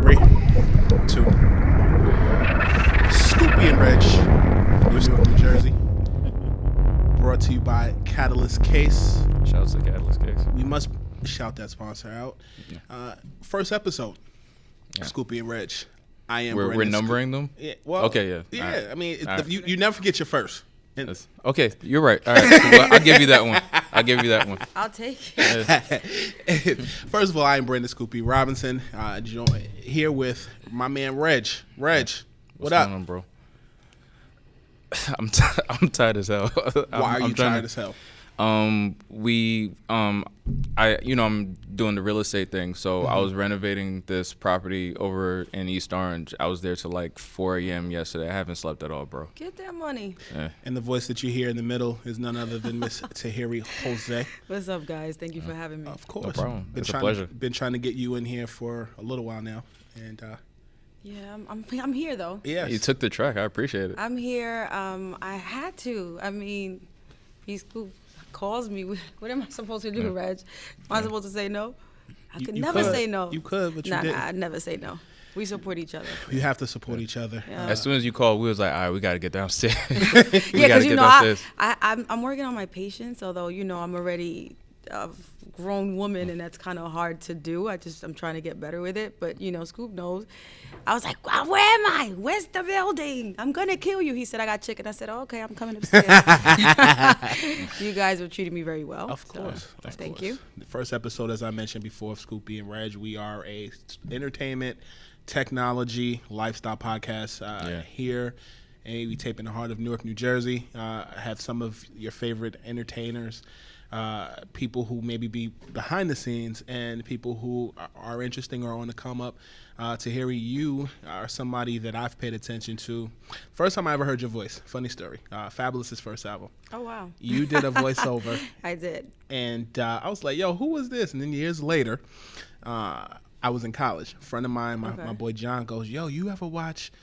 3, 2, 1. Scoop B and Reg, Newark, New Jersey. Brought to you by Catalyst Case. Shout out to Catalyst Case. We must shout that sponsor out. Yeah. First episode, Scoop B and Reg. I am. We're numbering them. Yeah. Well. Okay. Yeah. Yeah. Right. I mean, you never forget your first. Okay, you're right. All right, well, I'll give you that one. I'll take it. First of all, I am Brandon Scoop B Robinson. Here with my man Reg. Reg, what up? Going on, bro? I'm tired as hell. Why are you tired as hell? I'm doing the real estate thing, so I was renovating this property over in East Orange. I was there till like 4 a.m. yesterday. I haven't slept at all, bro. Get that money. Yeah. And the voice that you hear in the middle is none other than Miss Tahiry Jose. What's up, guys? Thank you for having me. Of course. No problem. It's a pleasure. Been trying to get you in here for a little while now, and yeah, I'm here though. yes. You took the track. I appreciate it. I'm here. I had to. I mean, he calls me. What am I supposed to do, Reg? Am I supposed to say no? I could never say no. You could, but you didn't. I'd never say no. We support each other. You have to support each other. Yeah. As soon as you called, we was like, all right, we got to get downstairs. Yeah, because I'm working on my patience. Although I'm already a grown woman, and that's kind of hard to do. I'm trying to get better with it. But Scoop knows. I was like, well, where am I? Where's the building? I'm gonna kill you. He said, I got chicken. I said, oh, okay, I'm coming upstairs. You guys have treated me very well. Of course. Thank you. The first episode, as I mentioned before, of Scoop B and Reg, we are a entertainment, technology, lifestyle podcast here. And we tape in the heart of Newark, New Jersey. Have some of your favorite entertainers, people who maybe be behind the scenes, and people who are interesting or on the come up. Tahiry, you are somebody that I've paid attention to. First time I ever heard your voice. Funny story. Fabulous's first album. Oh, wow. You did a voiceover. I did. And I was like, yo, who was this? And then years later, I was in college. A friend of mine, my boy John, goes, yo, you ever watch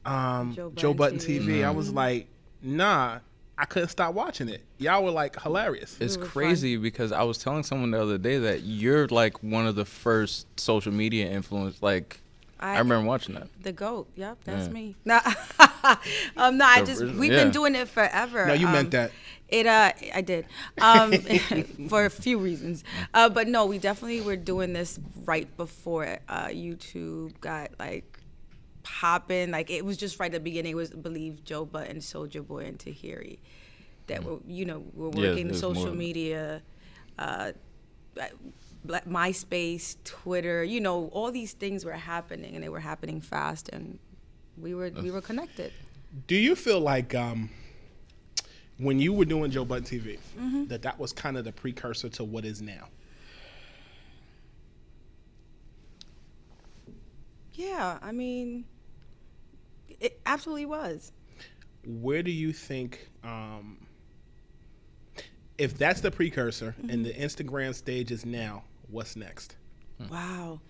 Joe Budden TV? I was like, nah. I couldn't stop watching it. Y'all were like hilarious. It's crazy because I was telling someone the other day that you're like one of the first social media influencers. Like, I remember watching that. The GOAT. Yep, that's me. No, we've been doing it forever. No, you meant that. I did. For a few reasons. But no, we definitely were doing this right before YouTube got like popping. Like it was just right at the beginning. It was Believe, Joe Budden, Soulja Boy, and Tahiry that were working social media, MySpace, Twitter. All these things were happening, and they were happening fast, and we were connected. Do you feel like when you were doing Joe Budden TV, that was kind of the precursor to what is now? Yeah, I mean, it absolutely was. Where do you think, if that's the precursor and the Instagram stage is now, what's next? Wow.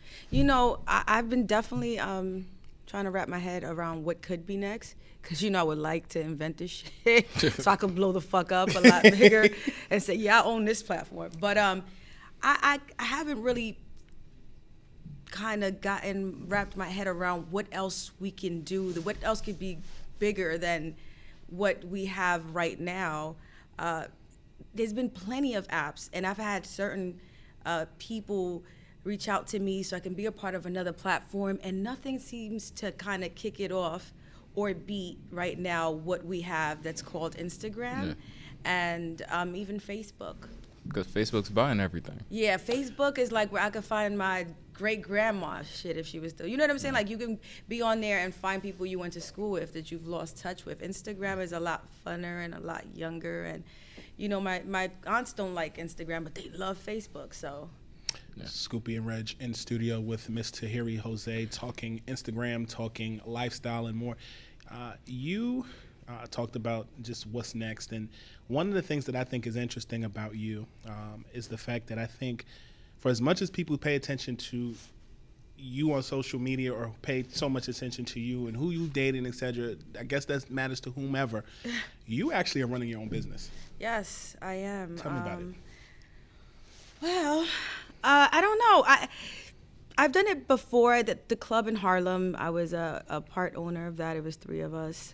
I've been definitely trying to wrap my head around what could be next, because, I would like to invent this shit so I could blow the fuck up a lot bigger and say, yeah, I own this platform. But I haven't really kind of wrapped my head around what else we can do, what else could be bigger than what we have right now. There's been plenty of apps, and I've had certain people reach out to me so I can be a part of another platform, and nothing seems to kind of kick it off or beat right now what we have that's called Instagram and even Facebook. Because Facebook's buying everything. Yeah, Facebook is like where I could find my great-grandma shit if she was still. You know what I'm saying? Like, you can be on there and find people you went to school with that you've lost touch with. Instagram is a lot funner and a lot younger. And, my aunts don't like Instagram, but they love Facebook, so. Yeah. Scoop B and Reg in studio with Miss Tahiry Jose, talking Instagram, talking lifestyle, and more. You talked about just what's next, and one of the things that I think is interesting about you is the fact that I think for as much as people pay attention to you on social media or pay so much attention to you and who you dating, etc., I guess that matters to whomever, you actually are running your own business. Yes, I am. Tell me about it. Well, I don't know. I've done it before. The club in Harlem, I was a part owner of that. It was 3 of us.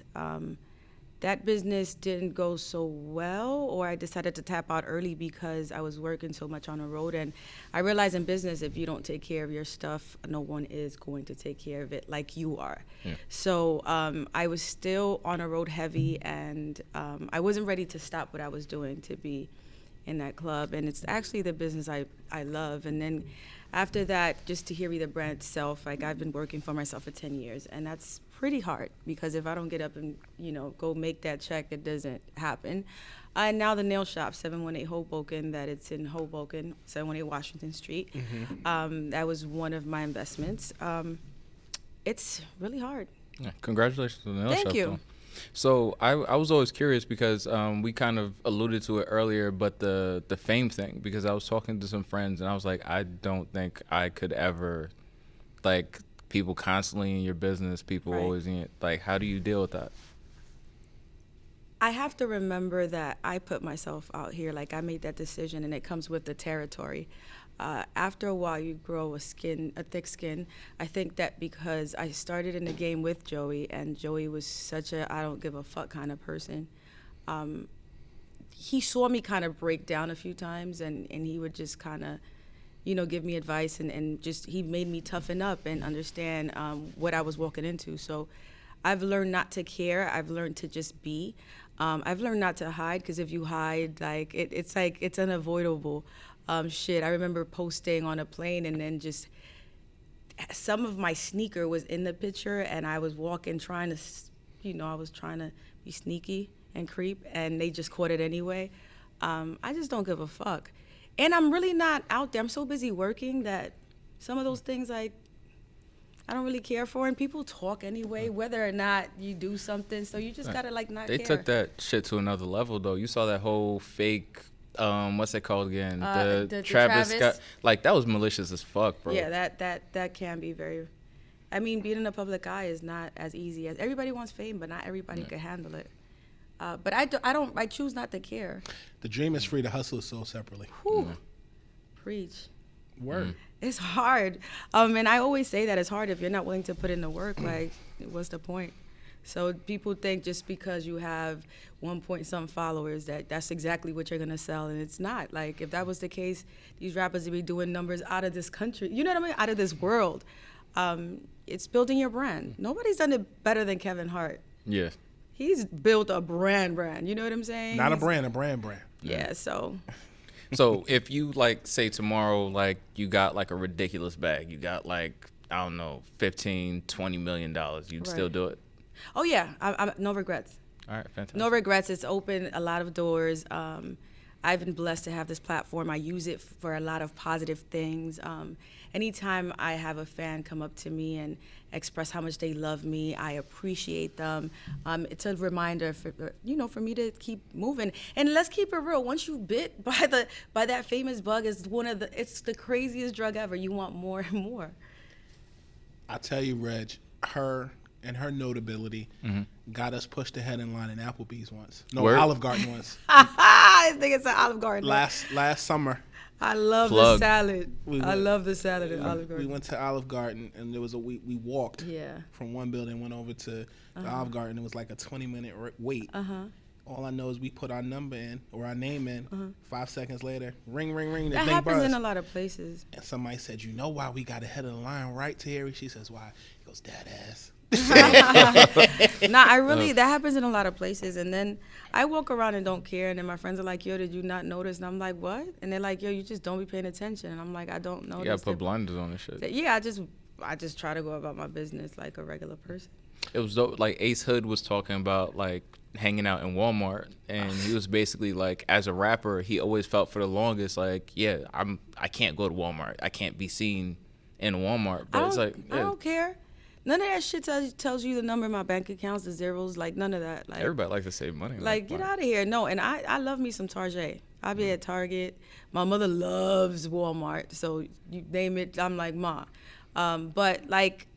That business didn't go so well, or I decided to tap out early because I was working so much on the road. And I realized in business, if you don't take care of your stuff, no one is going to take care of it like you are. Yeah. So I was still on a road heavy, and I wasn't ready to stop what I was doing to be in that club. And it's actually the business I love. And then after that, just Tahiry, the brand itself, like I've been working for myself for 10 years, and that's pretty hard because if I don't get up and, go make that check, it doesn't happen. And now the nail shop, 718 Hoboken, that it's in Hoboken, 718 Washington Street. Mm-hmm. That was one of my investments. It's really hard. Yeah, congratulations on the nail shop. Thank you. Though. So I was always curious because we kind of alluded to it earlier, but the fame thing, because I was talking to some friends and I was like, I don't think I could ever, like, people constantly in your business, people right. always in it. Like, how do you deal with that? I have to remember that I put myself out here. Like, I made that decision, and it comes with the territory. After a while, you grow a thick skin. I think that because I started in the game with Joey, and Joey was such a I don't give a fuck kind of person. He saw me kind of break down a few times, and he would just kind of, give me advice, and just he made me toughen up and understand what I was walking into. So I've learned not to care. I've learned to just be. I've learned not to hide, because if you hide, like it's unavoidable. I remember posting on a plane, and then just some of my sneaker was in the picture, and I was walking trying to be sneaky and creep, and they just caught it anyway. I just don't give a fuck. And I'm really not out there. I'm so busy working that some of those things I don't really care for. And people talk anyway, whether or not you do something. So you just gotta not care. They took that shit to another level though. You saw that whole fake, what's it called again? The Travis Scott. Like, that was malicious as fuck, bro. Yeah, that can be very. I mean, being in the public eye is not as easy as everybody wants fame, but not everybody can handle it. But I choose not to care. The dream is free, the hustle is sold separately. Whew. Preach. Word. It's hard. And I always say that it's hard if you're not willing to put in the work. Like, what's the point? So people think just because you have 1 point some followers that's exactly what you're going to sell, and it's not. Like, if that was the case, these rappers would be doing numbers out of this country. You know what I mean? Out of this world. It's building your brand. Nobody's done it better than Kevin Hart. Yeah. He's built a brand. You know what I'm saying? Not a brand, a brand. Yeah, so. So if you, like, say tomorrow, like, you got, like, a ridiculous bag. You got, like, I don't know, $15, $20 million. You'd still do it? Oh, yeah. I'm no regrets. All right, fantastic. No regrets. It's opened a lot of doors. I've been blessed to have this platform. I use it for a lot of positive things. Anytime I have a fan come up to me and express how much they love me, I appreciate them. It's a reminder for me to keep moving. And let's keep it real. Once you bit by that famous bug, it's the craziest drug ever. You want more and more. I tell you, Reg, her notability got us pushed ahead in line in Applebee's once. No, Word? Olive Garden once. I think it's an Olive Garden. Last summer. I love the salad. I love the salad at Olive Garden. We went to Olive Garden, and there was we walked from one building, went over to the Olive Garden. It was like a 20-minute wait. All I know is we put our number in or our name in. 5 seconds later, ring, ring, ring. That happens in a lot of places. And somebody said, "You know why we got ahead of the line, right, Terry?" She says, "Why?" He goes, "That ass." That happens in a lot of places. And then I walk around and don't care, and then my friends are like, "Yo, did you not notice?" And I'm like, "What?" And they're like, "Yo, you just don't be paying attention." And I'm like, "I don't notice." You gotta put blinders on and shit. Yeah, I just try to go about my business like a regular person. It was dope. Like, Ace Hood was talking about, like, hanging out in Walmart, and he was basically like, as a rapper, he always felt for the longest like, I can't go to Walmart, I can't be seen in Walmart. But it's like, I don't care. None of that shit tells you the number of my bank accounts, the zeros, like none of that. Like, everybody likes to save money. Like, get out of here. No, and I love me some Target. I be at Target. My mother loves Walmart, so you name it, I'm like, Ma. But like,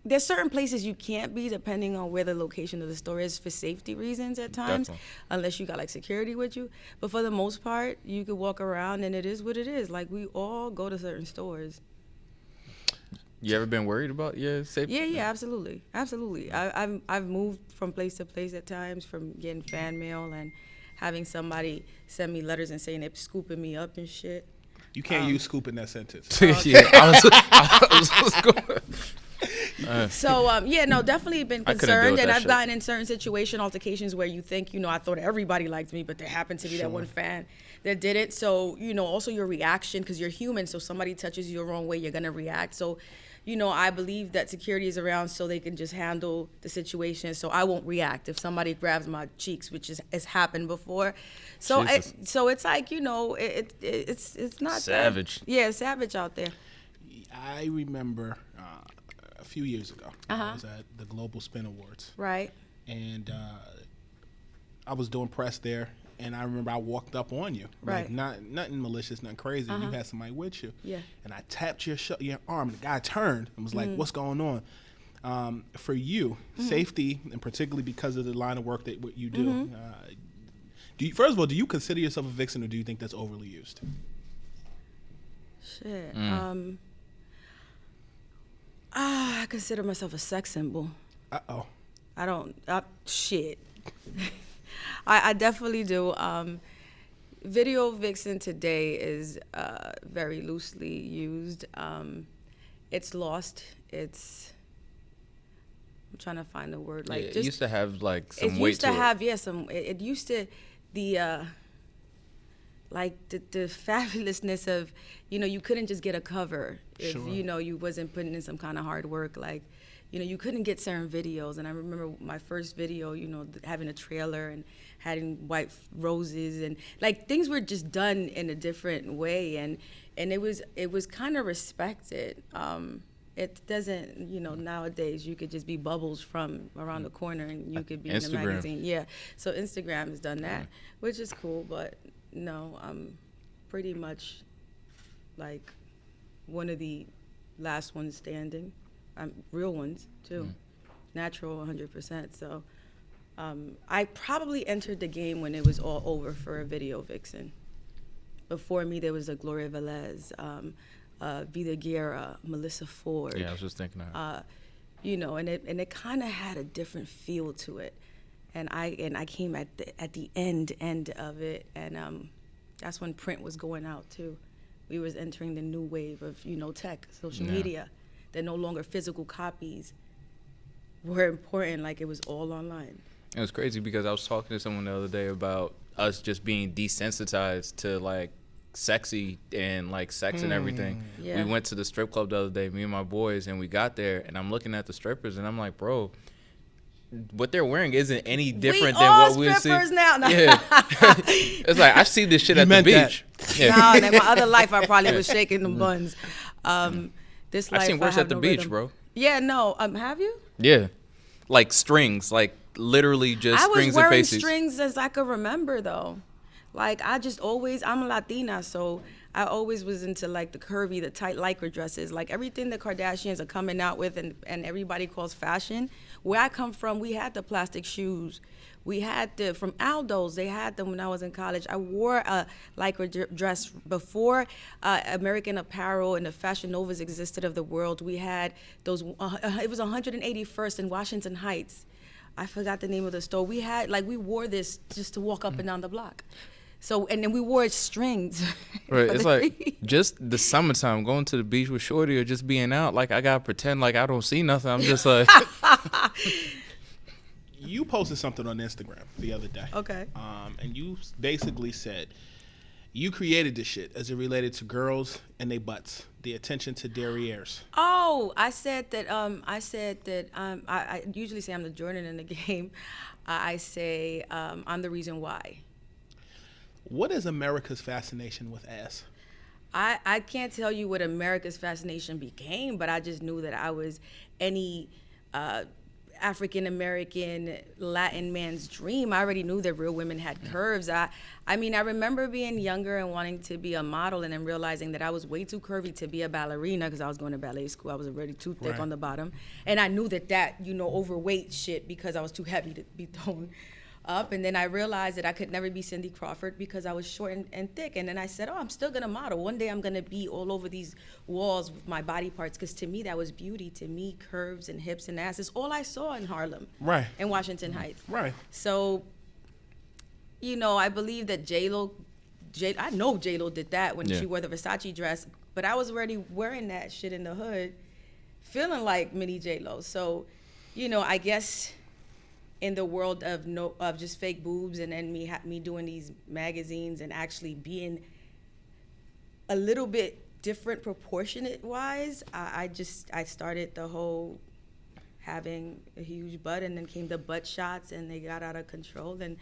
there's certain places you can't be depending on where the location of the store is for safety reasons at times. Definitely. Unless you got like security with you. But for the most part, you could walk around and it is what it is. Like, we all go to certain stores. You ever been worried about your safety? Yeah, absolutely. I've moved from place to place at times, from getting fan mail and having somebody send me letters and saying they're scooping me up and shit. You can't use scoop in that sentence. Yeah, I was going. So definitely been I couldn't deal concerned, with and that I've shit. gotten in certain situation altercations where you think, I thought everybody liked me, but there happened to be that one fan that didn't. So, also your reaction, because you're human, so somebody touches you the wrong way, you're gonna react. So, I believe that security is around so they can just handle the situation. So I won't react if somebody grabs my cheeks, which has happened before. So it's like, it's not savage. Yeah, savage out there. I remember a few years ago, I was at the Global Spin Awards. Right. And I was doing press there, and I remember I walked up on you. Right. Like, nothing malicious, nothing crazy. You had somebody with you. Yeah. And I tapped your arm, and the guy turned and was like, what's going on? For you, safety, and particularly because of the line of work that what you do, first of all, do you consider yourself a vixen, or do you think that's overly used? Shit. I consider myself a sex symbol. Uh-oh. I don't. Shit. I definitely do. Video vixen today is very loosely used. It's lost. I'm trying to find the word. Like, it used to have like some weight to it. It used to have some. It used to the fabulousness of you couldn't just get a cover if you wasn't putting in some kind of hard work. Like, you couldn't get certain videos. And I remember my first video, having a trailer and having white roses, and like things were just done in a different way, and it was kind of respected. It doesn't, nowadays you could just be Bubbles from around the corner and you could be in a magazine. Yeah, so Instagram has done that, which is cool, but no, I'm pretty much like one of the last ones standing. Real ones too, natural 100%. So I probably entered the game when it was all over for a video vixen. Before me, there was a Gloria Velez, Vida Guerra, Melissa Ford. Yeah, I was just thinking that. And it kind of had a different feel to it, and I came at the end of it, and that's when print was going out too. We was entering the new wave of tech, social media. That no longer physical copies were important, like it was all online. It was crazy because I was talking to someone the other day about us just being desensitized to like sexy and like sex and everything. Yeah. We went to the strip club the other day, me and my boys, and we got there, and I'm looking at the strippers, and I'm like, bro, what they're wearing isn't any different than what we see. Now. No. Yeah, it's like I see this shit at the beach. Yeah. No, in my other life, I probably was shaking them buns. This life, I've seen worse at the beach, bro. Yeah, no. Have you? Yeah, like strings, like literally just strings and pasties. I was wearing strings as I could remember, though. Like I'm a Latina, so I always was into like the curvy, the tight lycra dresses, like everything the Kardashians are coming out with, and everybody calls fashion. Where I come from, we had the plastic shoes. We had from Aldo's, they had them when I was in college. I wore a lycra dress before American Apparel and the Fashion Novas existed of the world. We had those, it was 181st in Washington Heights. I forgot the name of the store. We wore this just to walk up and down the block. So, and then we wore strings. Right, it's like just the summertime, going to the beach with Shorty or just being out. Like I gotta pretend like I don't see nothing. I'm just like. You posted something on Instagram the other day. Okay. And you basically said you created this shit as it related to girls and their butts, the attention to derrieres. Oh, I said that. I usually say I'm the Jordan in the game. I say I'm the reason why. What is America's fascination with ass? I can't tell you what America's fascination became, but I just knew that I was any African-American Latin man's dream. I already knew that real women had curves. I remember being younger and wanting to be a model and then realizing that I was way too curvy to be a ballerina because I was going to ballet school. I was already too thick on the bottom. And I knew that overweight shit because I was too heavy to be thrown. up, and then I realized that I could never be Cindy Crawford because I was short and thick. And then I said, oh, I'm still gonna model. One day I'm gonna be all over these walls with my body parts, because to me that was beauty. To me, curves and hips and ass is all I saw in Harlem, right, in Washington Heights, right. So, you know, I believe that I know J-Lo did that when she wore the Versace dress, but I was already wearing that shit in the hood, feeling like mini J-Lo. So, you know, I guess in the world of just fake boobs, and then me doing these magazines and actually being a little bit different proportionate wise, I started the whole having a huge butt, and then came the butt shots, and they got out of control. And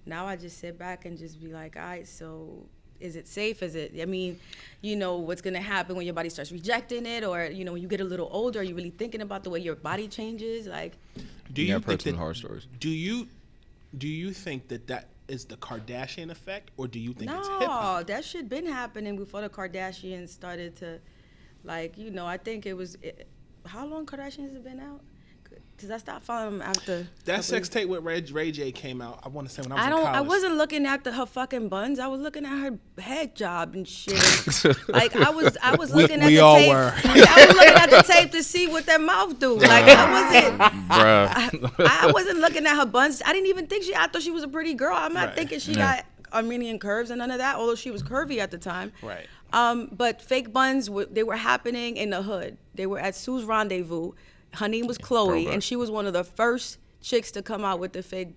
now I just sit back and just be like, all right, so is it safe? I mean, you know, what's gonna happen when your body starts rejecting it, or, you know, when you get a little older, are you really thinking about the way your body changes? Like, do you think that, horror stories? Do you think that is the Kardashian effect, or do you think it's hip hop? No, that shit been happening before the Kardashians started to, like, you know, I think how long Kardashians have been out? Because I stopped following them after. That sex tape with Ray J came out, I want to say, when I was in college. I wasn't looking after her fucking buns. I was looking at her head job and shit. Like, I was looking at the tape. We all were. I was looking at the tape to see what that mouth do. Like, I wasn't looking at her buns. I didn't even think I thought she was a pretty girl. I'm not thinking she got Armenian curves and none of that, although she was curvy at the time. Right. But fake buns, they were happening in the hood. They were at Sue's Rendezvous. Her name was Chloe, and she was one of the first chicks to come out with the fake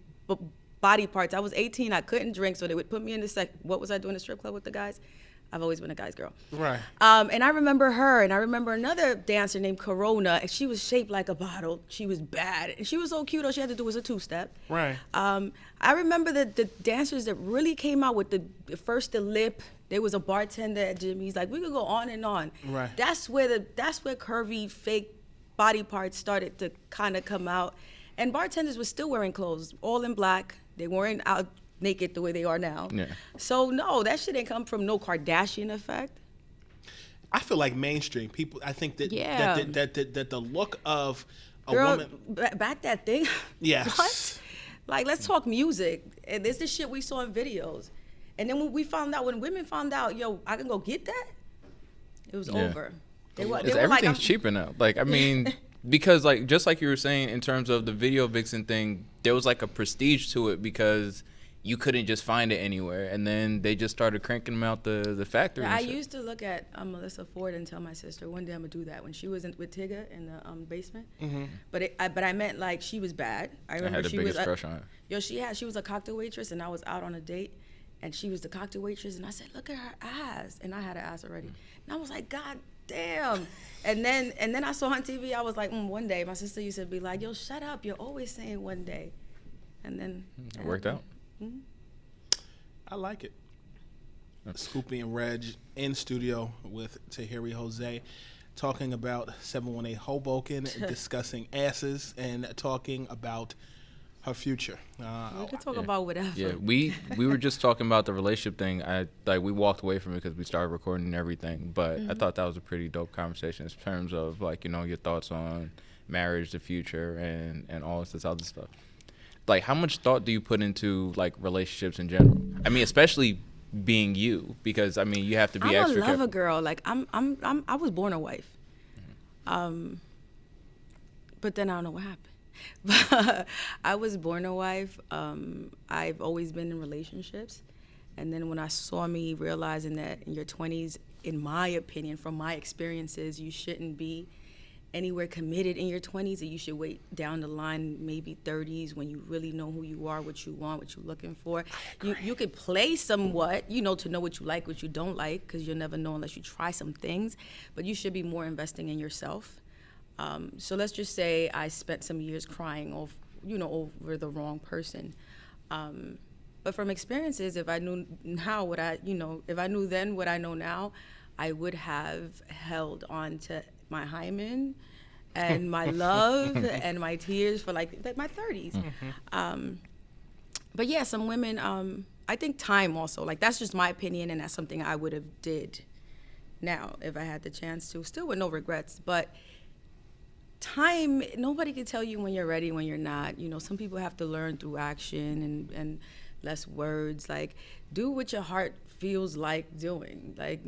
body parts. I was 18, I couldn't drink, so they would put me in the what was I doing in the strip club with the guys? I've always been a guy's girl. Right. And I remember her, and I remember another dancer named Corona, and she was shaped like a bottle. She was bad, and she was so cute. All she had to do was a two-step. Right. I remember the dancers that really came out with the lip. There was a bartender at Jimmy's. Like, we could go on and on. Right. That's where curvy fake body parts started to kind of come out, and bartenders were still wearing clothes, all in black. They weren't out naked the way they are now. Yeah. So no, that shit ain't come from no Kardashian effect. I feel like mainstream people. I think that that the look of a woman. Back that thing. Yes. What? Like, let's talk music. And this is shit we saw in videos, and then when women found out, yo, I can go get that, it was over. Everything's cheaper now. Like, I mean, because, like, just like you were saying in terms of the video Vixen thing, there was like a prestige to it because you couldn't just find it anywhere, and then they just started cranking them out the factory. Yeah, I used to look at Melissa Ford and tell my sister one day I'm gonna do that when she was with Tigger in the basement. Mm-hmm. But I meant, like, she was bad. I remember had the biggest crush on her. Yo, she was a cocktail waitress, and I was out on a date, and she was the cocktail waitress, and I said, look at her ass, and I had an ass already, and I was like, God damn. And then I saw her on TV. I was like, one day. My sister used to be like, yo, shut up, you're always saying one day. And then it worked out. Mm-hmm. I like it. Scoop B and Reg in studio with Tahiry Jose, talking about 718 Hoboken, discussing asses, and talking about her future. We could talk about whatever. Yeah, we were just talking about the relationship thing. We walked away from it because we started recording and everything. But I thought that was a pretty dope conversation in terms of, like, you know, your thoughts on marriage, the future, and all this other stuff. Like, how much thought do you put into, like, relationships in general? I mean, especially being you, because I mean, you have to be extra careful. I'm a lover girl. Like, I was born a wife. But then I don't know what happened. But I was born a wife. I've always been in relationships. And then when I saw me realizing that in your 20s, in my opinion, from my experiences, you shouldn't be anywhere committed in your 20s, and you should wait down the line, maybe 30s, when you really know who you are, what you want, what you're looking for. You could play somewhat, you know, to know what you like, what you don't like, because you'll never know unless you try some things. But you should be more investing in yourself. So let's just say I spent some years crying over the wrong person. But from experiences, if I knew now if I knew then what I know now, I would have held on to my hymen and my love and my tears for like my 30s. Mm-hmm. But yeah, some women, I think time also, like, that's just my opinion, and that's something I would have did now if I had the chance to, still with no regrets. But time, nobody can tell you when you're ready, when you're not. You know, some people have to learn through action and less words. Like, do what your heart feels like doing. Like,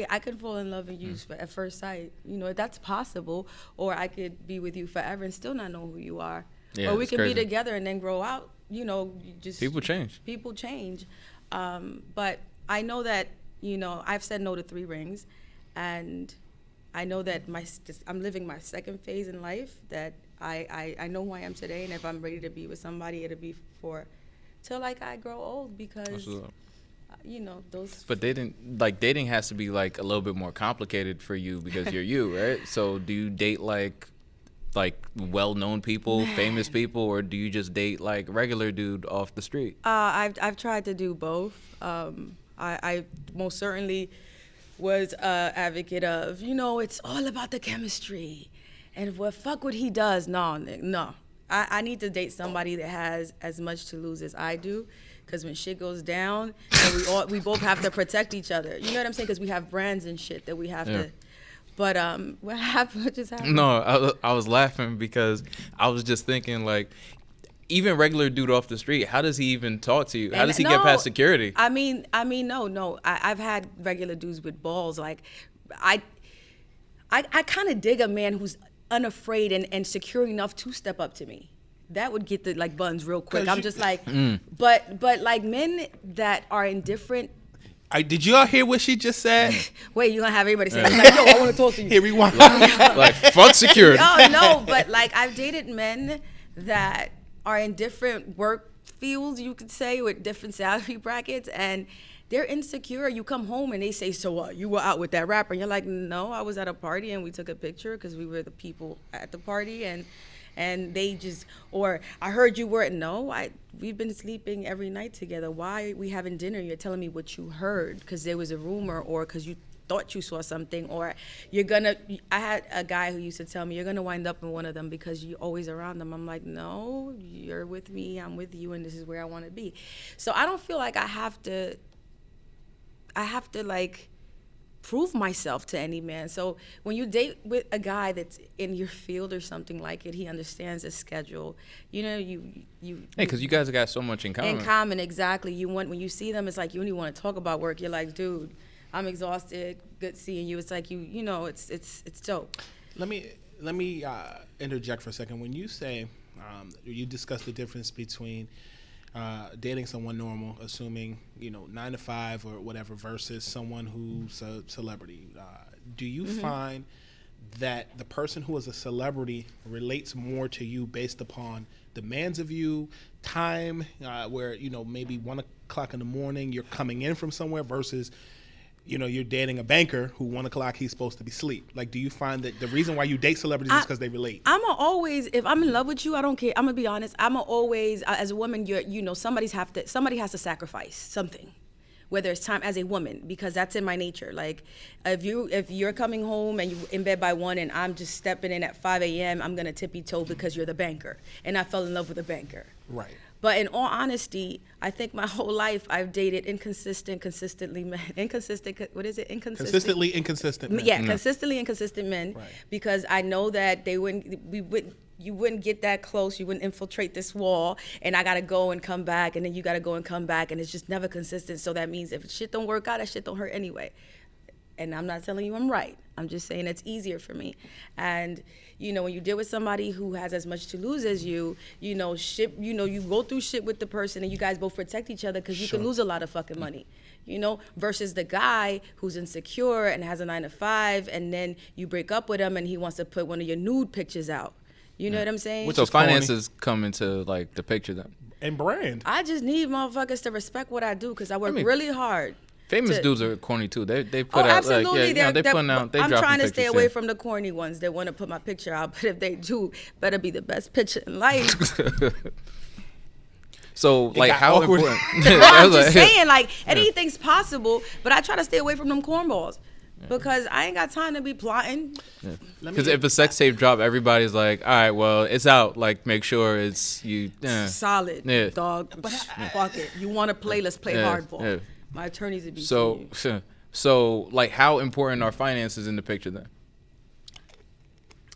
I could fall in love with you at first sight. You know, that's possible. Or I could be with you forever and still not know who you are. Yeah, or we can crazy. be together and then grow out. You know, People change. People change. But I know that, you know, I've said no to 3 rings, and I know that I'm living my second phase in life, that I know who I am today, and if I'm ready to be with somebody, it'll be till like I grow old, because you know, those. But dating has to be like a little bit more complicated for you because you're you, right? So do you date like well-known people, famous people, or do you just date like regular dude off the street? I've tried to do both. I most certainly was an advocate of, you know, it's all about the chemistry, and fuck what he does. No. I need to date somebody that has as much to lose as I do, because when shit goes down, and we both have to protect each other. You know what I'm saying? Because we have brands and shit that we have to. But what happened? What just happened? No, I was laughing because I was just thinking, like, even regular dude off the street, how does he even talk to you? How does he get past security? I mean, no. I've had regular dudes with balls. Like, I kind of dig a man who's unafraid and secure enough to step up to me. That would get the like buns real quick. I'm just like, but like men that are indifferent. Did y'all hear what she just said? Wait, you gonna have everybody say, like, yo, I want to talk to you. Here we want. Like, fuck security. No, but like I've dated men that are in different work fields, you could say, with different salary brackets, and they're insecure. You come home and they say, so what? You were out with that rapper? And you're like, no, I was at a party and we took a picture because we were the people at the party, and they just, or I heard you were, no, we've been sleeping every night together. Why are we having dinner? You're telling me what you heard because there was a rumor, or because you thought you saw something, or I had a guy who used to tell me, you're gonna wind up in one of them because you're always around them. I'm like, no, you're with me, I'm with you, and this is where I want to be. So I don't feel like I have to like prove myself to any man. So when you date with a guy that's in your field or something like it, he understands his schedule. You know, you because you guys got so much in common. In common, exactly. When you see them, it's like you don't even want to talk about work. You're like, dude, I'm exhausted. Good seeing you. It's like you know, it's dope. Let me interject for a second. When you say you discuss the difference between dating someone normal, assuming 9 to 5 or whatever, versus someone who's a celebrity, do you find that the person who is a celebrity relates more to you based upon demands of you, time, where maybe 1 o'clock in the morning you're coming in from somewhere, versus you're dating a banker who 1 o'clock he's supposed to be asleep? Like, do you find that the reason why you date celebrities is because they relate? If I'm in love with you, I don't care. I'm gonna be honest. As a woman, somebody has to sacrifice something, whether it's time as a woman, because that's in my nature. Like, if you're coming home and you're in bed by 1 and I'm just stepping in at 5 a.m., I'm gonna tippy toe because you're the banker, and I fell in love with a banker. Right. But in all honesty, I think my whole life I've dated consistently men. What is it? Consistently inconsistent men. Yeah, consistently inconsistent men. Right. Because I know that you wouldn't get that close. You wouldn't infiltrate this wall, and I gotta go and come back, and then you gotta go and come back, and it's just never consistent. So that means if shit don't work out, that shit don't hurt anyway. And I'm not telling you I'm right. I'm just saying it's easier for me. And when you deal with somebody who has as much to lose as you, you go through shit with the person, and you guys both protect each other, because you can lose a lot of fucking money. Versus the guy who's insecure and has a 9 to 5, and then you break up with him and he wants to put one of your nude pictures out. You know what I'm saying? So finances come into like the picture then. And brand. I just need motherfuckers to respect what I do, because I work really hard. Famous dudes are corny too. They put out absolutely. they putting out. I'm trying to stay away from the corny ones that want to put my picture out. But if they do, better be the best picture in life. So like, how important? I'm just saying, like, anything's possible, but I try to stay away from them cornballs. Because I ain't got time to be plotting. Because if a sex tape drop, everybody's like, all right, well, it's out. Like, make sure it's you. Solid, dog. Fuck it. You want to play? Let's play hardball. Yeah. My attorneys would be so like, how important are finances in the picture then?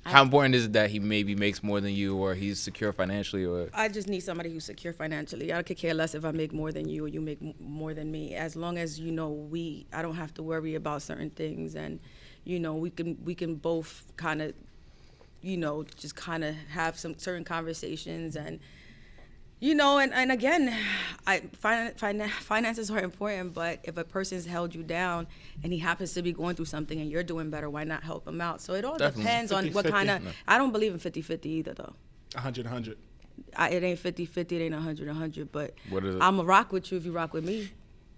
How important is it that he maybe makes more than you, or he's secure financially, or? I just need somebody who's secure financially. I could care less if I make more than you or you make more than me. As long as I don't have to worry about certain things, and we can both kind of, just kind of have some certain conversations, and and again, finances are important, but if a person's held you down and he happens to be going through something and you're doing better, why not help him out? So it all depends on what kind of, I don't believe in 50-50 either, though. 100-100. It ain't 50-50, it ain't 100-100, but What is it? I'm going to rock with you if you rock with me.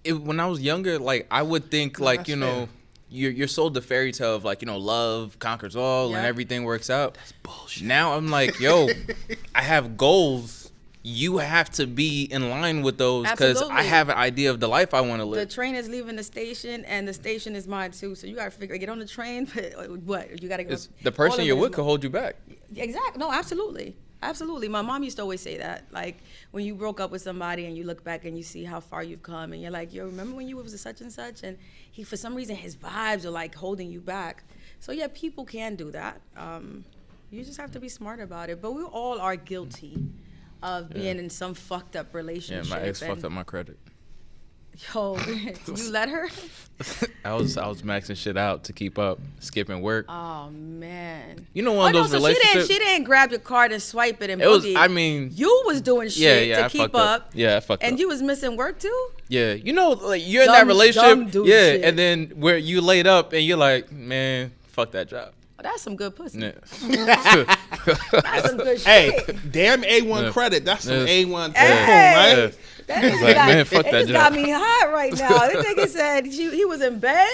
When I was younger, like, I would think, like, fair. you're sold the fairy tale of, like, love conquers all and everything works out. That's bullshit. Now I'm like, yo, I have goals. You have to be in line with those, because I have an idea of the life I want to live. The train is leaving the station, and the station is mine too. So you got to get on the train. But what? You got to go. The person you're with could hold you back. Exactly. No, absolutely. Absolutely. My mom used to always say that. Like, when you broke up with somebody and you look back and you see how far you've come, and you're like, yo, remember when you was a such and such? And he, for some reason, his vibes are like holding you back. So yeah, people can do that. You just have to be smart about it. But we all are guilty of being in some fucked up relationship. Yeah, my ex fucked up my credit. Yo, you let her? I was maxing shit out to keep up, skipping work. Oh man. One of those relationships. She didn't grab your card and swipe it and It was. boogie. I mean, you was doing shit yeah, to keep up. Yeah, I fucked up. And you was missing work too? Yeah, like you're in that relationship. Dumb Yeah, shit. and then where you laid up and you're like, man, fuck that job. Oh, that's some good pussy. Yeah. That's some good shit. Hey, damn A1 Yeah. credit. That's some Yes. A1 Hey. right? That It's nigga like, got, man, fuck it that just job. got me hot right now. This nigga said he was in bed.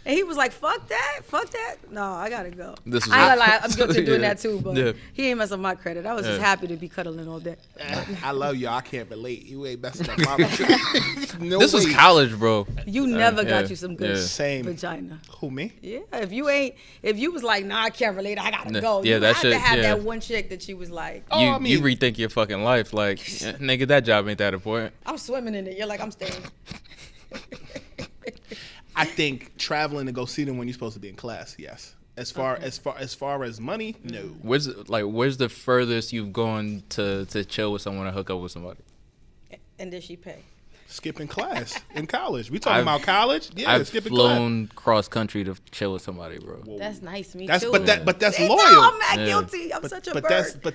And he was like, fuck that. No, I gotta go. This is I ain't what- gonna lie, I'm guilty of doing Yeah. that too, but Yeah. he ain't messing up my credit. I was just Yeah. happy to be cuddling all day. I love you. I can't relate. You ain't messing up my no This was way. college, bro. You never got yeah, you some good yeah. Same. vagina. Who, me? Yeah, if you was like, nah, I can't relate, I gotta Nah, go. yeah, You that had shit, to have yeah. that one chick that she was like, Oh, You I mean- you rethink your fucking life, like, nigga, that job ain't that important. I'm swimming in it. You're like, I'm staying. I think traveling to go see them when you're supposed to be in class. Yes. As far as money, no. Where's the furthest you've gone to chill with someone or hook up with somebody? And did she pay? Skipping class in college. We talking I've- about college? Yeah, I've skipping flown cross country to chill with somebody, bro. class. That's nice. Me That's too. but that's See, loyal. no, I'm not Yeah. guilty. I'm such a bird.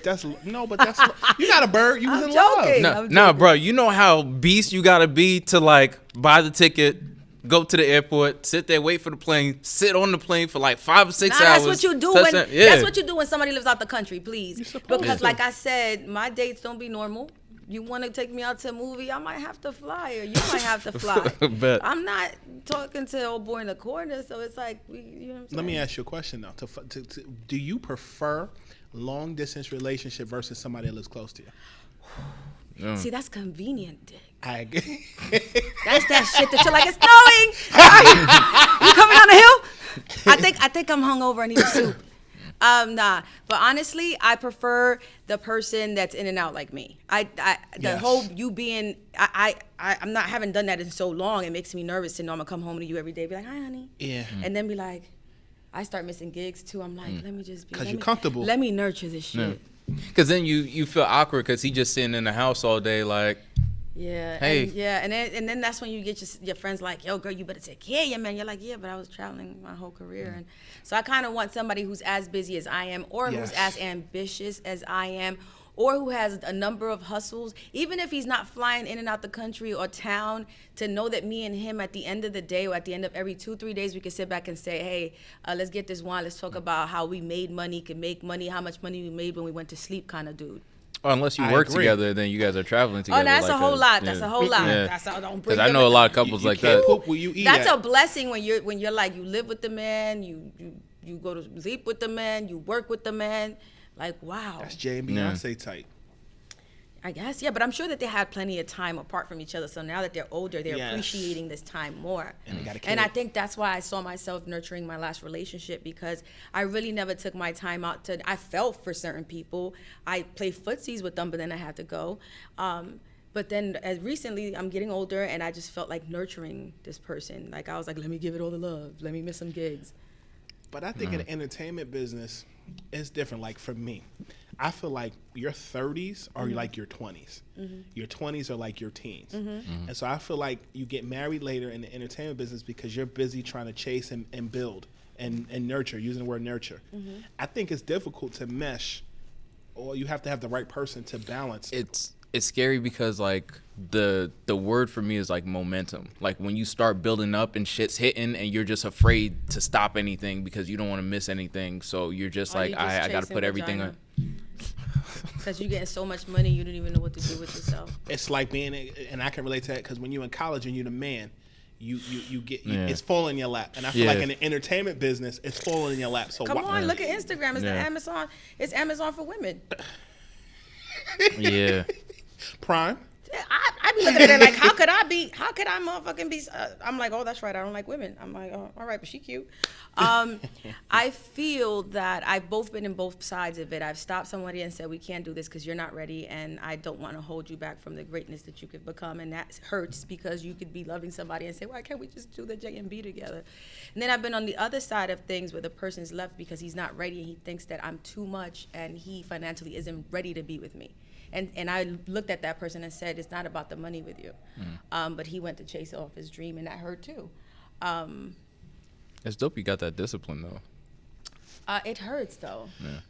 That's you're not a bird. You was I'm in joking. love. I'm Nah, joking. bro. You know how beast you gotta be to like buy the ticket, go to the airport, sit there, wait for the plane, sit on the plane for like 5 or 6 Nah, hours. that's what you do touchdown. when that's what you do when somebody lives out the country, please. You're supposed Because to. like I said, my dates don't be normal. You want to take me out to a movie, I might have to fly, or you might have to fly. Bet. I'm not talking to old boy in the corner, so it's like, you know what I'm saying? Let me ask you a question now. Do you prefer long distance relationship versus somebody that lives close to you? See, that's convenient, dick. I agree. That's that shit that you're like, it's snowing. You coming down the hill? I think I'm hungover and need soup. Nah, but honestly, I prefer the person that's in and out like me. Yes. Whole you being, I'm not haven't done that in so long. It makes me nervous to know I'm gonna come home to you every day, be like, hi, honey, Yeah. and then be like, I start missing gigs too. I'm like, let me just be, 'Cause let you're me- comfortable. Let me nurture this shit. Because then you feel awkward because he just sitting in the house all day like, Yeah. Hey. And then that's when you get your friends like, yo, girl, you better take care of your man. You're like, yeah, but I was traveling my whole career, and so I kind of want somebody who's as busy as I am, or who's Yes. as ambitious as I am, or who has a number of hustles, even if he's not flying in and out the country or town, to know that me and him at the end of the day, or at the end of every 2-3 days, we can sit back and say, hey, let's get this wine. Let's talk about how we made money, can make money, how much money we made when we went to sleep, kind of dude. oh, unless you I work agree. together, then you guys are traveling together. Oh, that's like a whole lot. That's yeah. a whole lot. Yeah. That's a, don't bring Because I them know a in. lot of couples You like can't that. poop where you eat That's at. a blessing when you're like, you live with the man, you go to sleep with the man, you work with the man. Like, wow. That's Jay and Yeah. Beyonce type. I guess, yeah, but I'm sure that they had plenty of time apart from each other. So now that they're older, they're Yes. appreciating this time more. And they got a kid. And I think that's why I saw myself nurturing my last relationship, because I really never took my time out to, I felt for certain people. I play footsies with them, but then I had to go. But then as recently, I'm getting older, and I just felt like nurturing this person. Like, I was like, let me give it all the love. Let me miss some gigs. But I think in the entertainment business, it's different. Like for me, I feel like your 30s are like your 20s. Your 20s are like your teens. And so I feel like you get married later in the entertainment business because you're busy trying to chase and build and nurture, using the word nurture. I think it's difficult to mesh, or you have to have the right person to balance. It's scary because like the word for me is like momentum. Like when you start building up and shit's hitting and you're just afraid to stop anything because you don't want to miss anything. So you're just like, I got to put everything on. Because you're getting so much money, you don't even know what to do with yourself. It's like being, and I can relate to that because when you're in college and you're the man, you get it's falling in your lap, and I feel like in the entertainment business, it's falling in your lap. So come on, look at Instagram. It's the Amazon. It's Amazon for women. Yeah. Prime. I be looking at it like, how could I motherfucking be? I'm like, oh, that's right. I don't like women. I'm like, oh, all right, but she cute. I feel that I've both been in both sides of it. I've stopped somebody and said, we can't do this because you're not ready, and I don't want to hold you back from the greatness that you could become, and that hurts because you could be loving somebody and say, why can't we just do the J&B together? And then I've been on the other side of things where the person's left because he's not ready and he thinks that I'm too much and he financially isn't ready to be with me. And I looked at that person and said, it's not about the money with you. But he went to chase off his dream, and that hurt too. It's dope you got that discipline, though. It hurts, though. Yeah.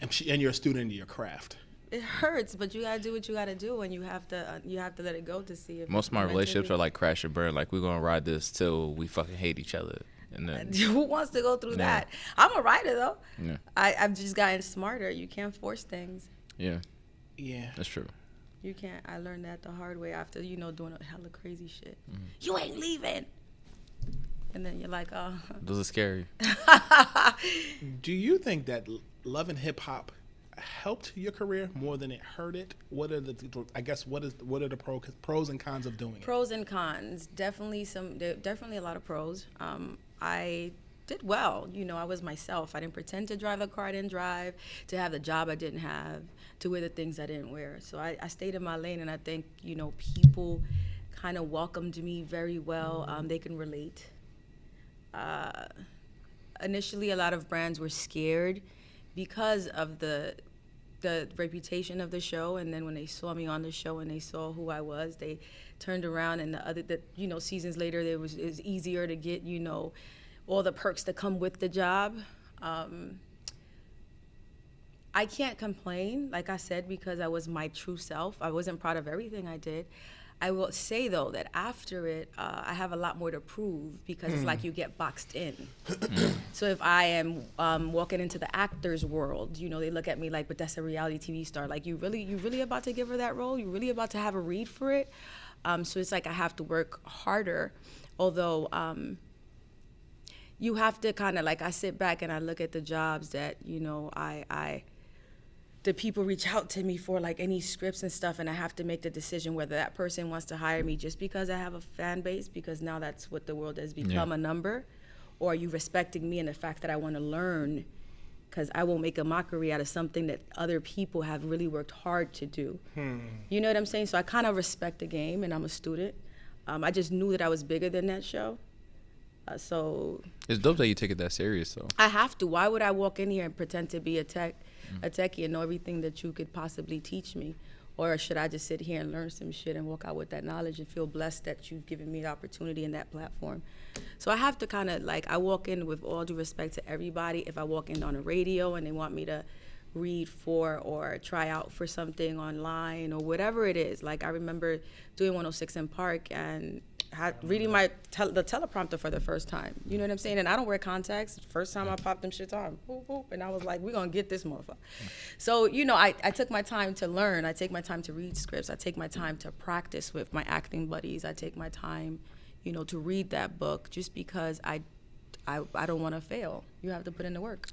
And you're a student of your craft. It hurts, but you got to do what you got to do, and you have to let it go to see if most of my relationships are like crash and burn. Like, we're going to ride this till we fucking hate each other. And then, who wants to go through that? I'm a writer, though. Yeah. I've just gotten smarter. You can't force things. Yeah. Yeah. That's true. You can't. I learned that the hard way after, doing a hella crazy shit. You ain't leaving. And then you're like, oh. Those are scary. Do you think that love and hip hop helped your career more than it hurt it? What are the pros and cons of doing it? Pros and cons. Definitely a lot of pros. I did well. I was myself. I didn't pretend to drive the car I didn't drive, to have the job I didn't have, to wear the things I didn't wear. So I stayed in my lane, and I think, people kind of welcomed me very well. They can relate. Initially, a lot of brands were scared because of the reputation of the show, and then when they saw me on the show and they saw who I was, they turned around, and seasons later, it was easier to get, all the perks that come with the job. I can't complain, like I said, because I was my true self. I wasn't proud of everything I did. I will say, though, that after it, I have a lot more to prove because it's like you get boxed in. So if I am walking into the actor's world, they look at me like, but that's a reality TV star. Like, you really about to give her that role? You really about to have a read for it? So it's like I have to work harder, although you have to kind of, like, I sit back and I look at the jobs that, the people reach out to me for, like, any scripts and stuff, and I have to make the decision whether that person wants to hire me just because I have a fan base, because now that's what the world has become, a number, or are you respecting me and the fact that I want to learn, because I won't make a mockery out of something that other people have really worked hard to do. You know what I'm saying? So I kind of respect the game, and I'm a student. I just knew that I was bigger than that show. So it's dope that you take it that serious, though. I have to. Why would I walk in here and pretend to be a techie and know everything that you could possibly teach me? Or should I just sit here and learn some shit and walk out with that knowledge and feel blessed that you've given me the opportunity and that platform? So I have to kind of, like, I walk in with all due respect to everybody. If I walk in on a radio and they want me to read for or try out for something online or whatever it is. Like, I remember doing 106 in Park and reading the teleprompter for the first time. You know what I'm saying? And I don't wear contacts. First time I popped them shits on. Boop, boop. And I was like, we're going to get this motherfucker. So, I took my time to learn. I take my time to read scripts. I take my time to practice with my acting buddies. I take my time, to read that book just because I don't want to fail. You have to put in the work.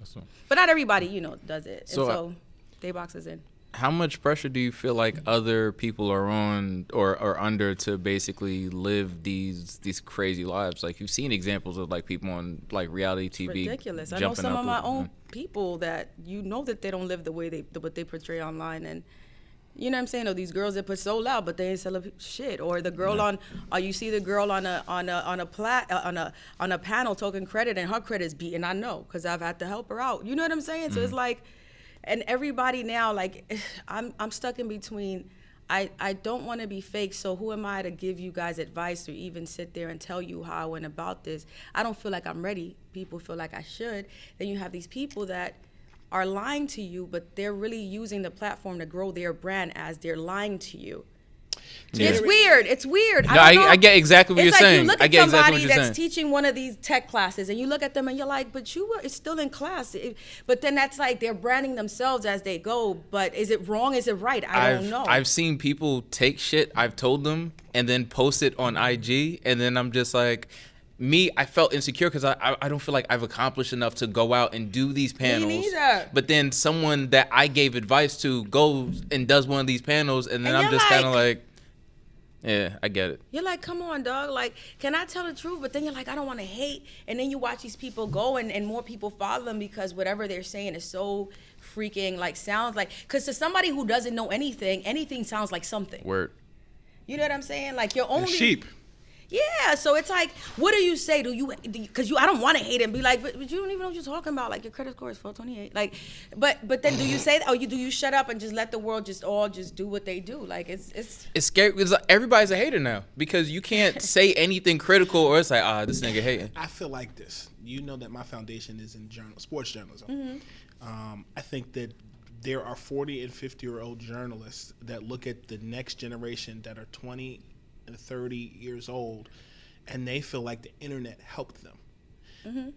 But not everybody, does it. So they box us in. How much pressure do you feel like other people are on or under to basically live these crazy lives? Like, you've seen examples of, like, people on, like, reality TV. It's ridiculous. I know some of my own people that that they don't live the way what they portray online, and You know what I'm saying? Or these girls that put so loud, but they ain't selling shit. Or the girl you see the girl on a panel talking credit, and her credit's beaten. I know, because I've had to help her out. You know what I'm saying? So it's like, and everybody now, like, I'm stuck in between. I don't want to be fake, so who am I to give you guys advice or even sit there and tell you how I went about this? I don't feel like I'm ready. People feel like I should. Then you have these people that are lying to you, but they're really using the platform to grow their brand as they're lying to you. Yeah. It's weird. No, I get exactly what you're saying. You look I at get exactly somebody what you're that's saying. teaching one of these tech classes, and you look at them and you're like, but you were still in class. But then that's like they're branding themselves as they go. But is it wrong? Is it right? I don't know. I've seen people take shit I've told them and then post it on IG, and then I'm just like, I felt insecure because I don't feel like I've accomplished enough to go out and do these panels. Me neither. But then someone that I gave advice to goes and does one of these panels, and then I'm just kind of like, yeah, I get it. You're like, come on, dog. Like, can I tell the truth? But then you're like, I don't want to hate. And then you watch these people go, and more people follow them because whatever they're saying is so freaking, like, sounds like, because to somebody who doesn't know anything sounds like something. Word. You know what I'm saying? Like, you're only... sheep. Yeah, so it's like, what do you say? Because I don't want to hate it and be like, but you don't even know what you're talking about. Like, your credit score is 428. Like, but then do you say that? Or do you shut up and just let the world just do what they do? Like, it's scary because everybody's a hater now because you can't say anything critical or it's like, this nigga hating. I feel like this. You know that my foundation is in sports journalism. I think that there are 40 and 50-year-old journalists that look at the next generation that are 20 and 30 years old, and they feel like the internet helped them.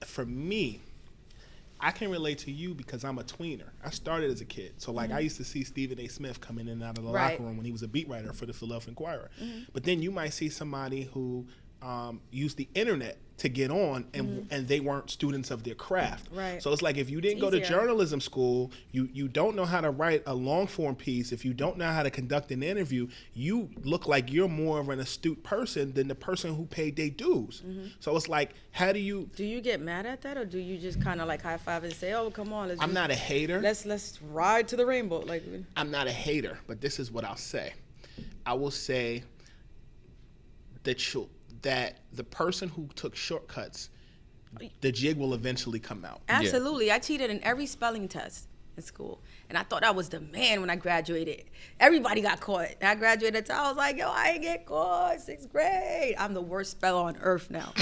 For me, I can relate to you because I'm a tweener. I started as a kid. So, like, I used to see Stephen A. Smith coming in and out of the locker room when he was a beat writer for the Philadelphia Inquirer. But then you might see somebody who used the internet to get on, and they weren't students of their craft. Right. So it's like, if you didn't go to journalism school, you don't know how to write a long form piece. If you don't know how to conduct an interview, you look like you're more of an astute person than the person who paid their dues. So it's like, how do you... Do you get mad at that, or do you just kind of like high five and say, oh, come on, I'm not a hater. Let's ride to the rainbow. Like, I'm not a hater, but this is what I'll say. I will say that the person who took shortcuts, the jig will eventually come out. Absolutely. I cheated in every spelling test in school, and I thought I was the man when I graduated. Everybody got caught. And I graduated, I was like, yo, I ain't get caught. 6th grade. I'm the worst speller on earth now.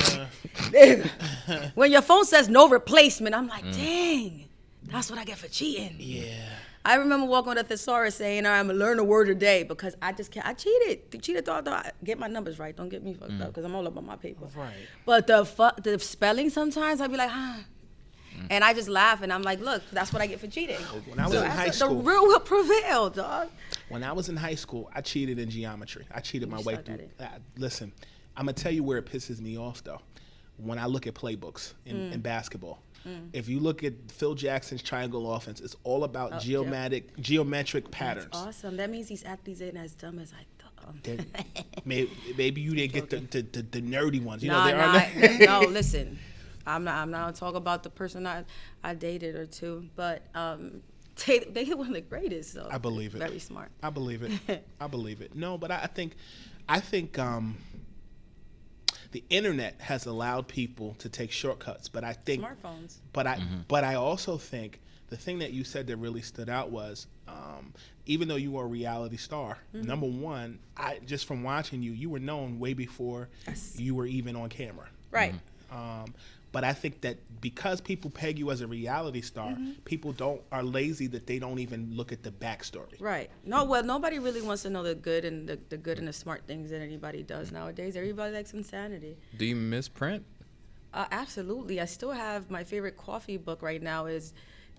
When your phone says no replacement, I'm like, dang, that's what I get for cheating. Yeah. I remember walking with a thesaurus saying, I'm going to learn a word a day because I just can't. I cheated. Thought I get my numbers right. Don't get me fucked up because I'm all up on my paper. Right. But the spelling sometimes, I'd be like, and I just laugh and I'm like, look, that's what I get for cheating. When I was in high school. The real will prevail, dog. When I was in high school, I cheated in geometry. I cheated my way through. Listen, I'm going to tell you where it pisses me off, though. When I look at playbooks in basketball. If you look at Phil Jackson's triangle offense, it's all about geometric patterns. That's awesome. That means these athletes ain't as dumb as I thought. Maybe you didn't get the nerdy ones. No, listen. I'm not gonna talk about the person I dated or two, but they were one of the greatest. So I believe it. Very smart. I believe it. No, but I think the internet has allowed people to take shortcuts, but I think smartphones. But I also think the thing that you said that really stood out was, even though you were a reality star, number one, just from watching you were known way before you were even on camera. Right. But I think that because people peg you as a reality star, people are lazy that they don't even look at the backstory. Right. No, well, nobody really wants to know the good and the good and the smart things that anybody does nowadays. Everybody likes insanity. Do you miss print? Absolutely. I still have my favorite coffee book right now is,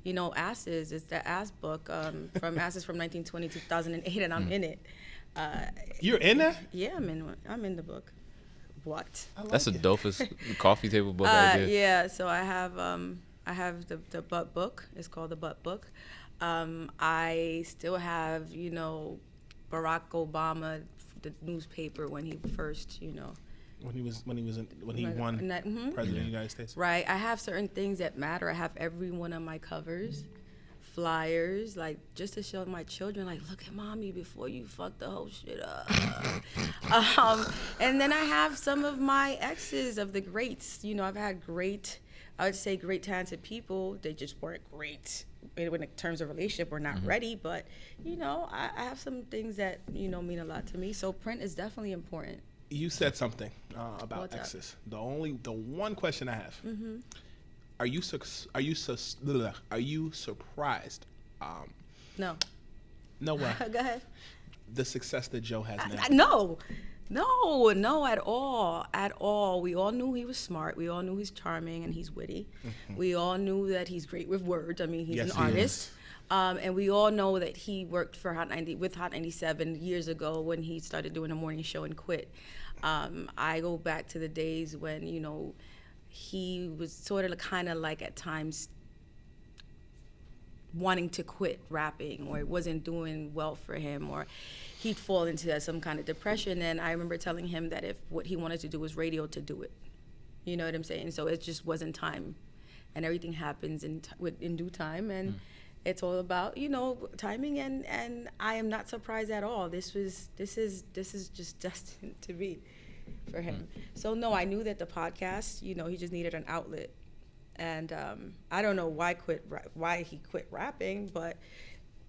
Asses. It's the Ass book from Asses from 1920 2008, and I'm in it. You're in that? Yeah, I'm in the book. What? That's the dopest coffee table book idea. Yeah, so I have the Butt book. It's called the Butt book. I still have, Barack Obama, the newspaper when he first, when he won president of the United States. Right. I have certain things that matter. I have every one of my covers flyers, like just to show my children, like, look at mommy before you fuck the whole shit up. And then I have some of my exes of the greats. You know, I've had great talented people. They just weren't great when in terms of relationship. We're not ready, but you know, I have some things that, you know, mean a lot to me. So print is definitely important. You said something about What's exes. The one question I have. Are you surprised? No. No way. Go ahead. The success that Joe has now. No, at all. We all knew he was smart. We all knew he's charming and he's witty. We all knew that he's great with words. I mean, he's an artist. And we all know that he worked for Hot 97 years ago when he started doing a morning show and quit. I go back to the days when, you know, he was sort of kind of like at times wanting to quit rapping, or it wasn't doing well for him, or he'd fall into some kind of depression. And I remember telling him that if what he wanted to do was radio, to do it. You know what I'm saying? So it just wasn't time. And everything happens in due time. And it's all about, you know, timing. And I am not surprised at all. This is just destined to be for him. So no, I knew that the podcast, you know, he just needed an outlet. And I don't know why he quit rapping, but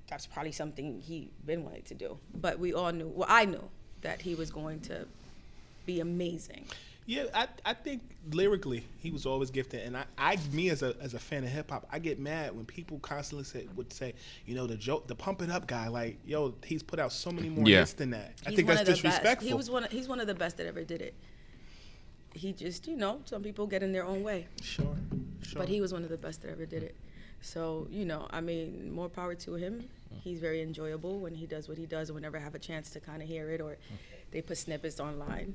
that's probably something he'd been wanting to do. But we all knew, well, I knew that he was going to be amazing. Yeah, I think lyrically he was always gifted, and I as a fan of hip hop, I get mad when people constantly would say, you know, the Pump It Up guy, like, yo, he's put out so many more hits than that. I think that's disrespectful. He's one of the best that ever did it. He just, you know, some people get in their own way. Sure. But he was one of the best that ever did it. So, you know, I mean, more power to him. He's very enjoyable when he does what he does, and whenever I have a chance to kind of hear it, or they put snippets online.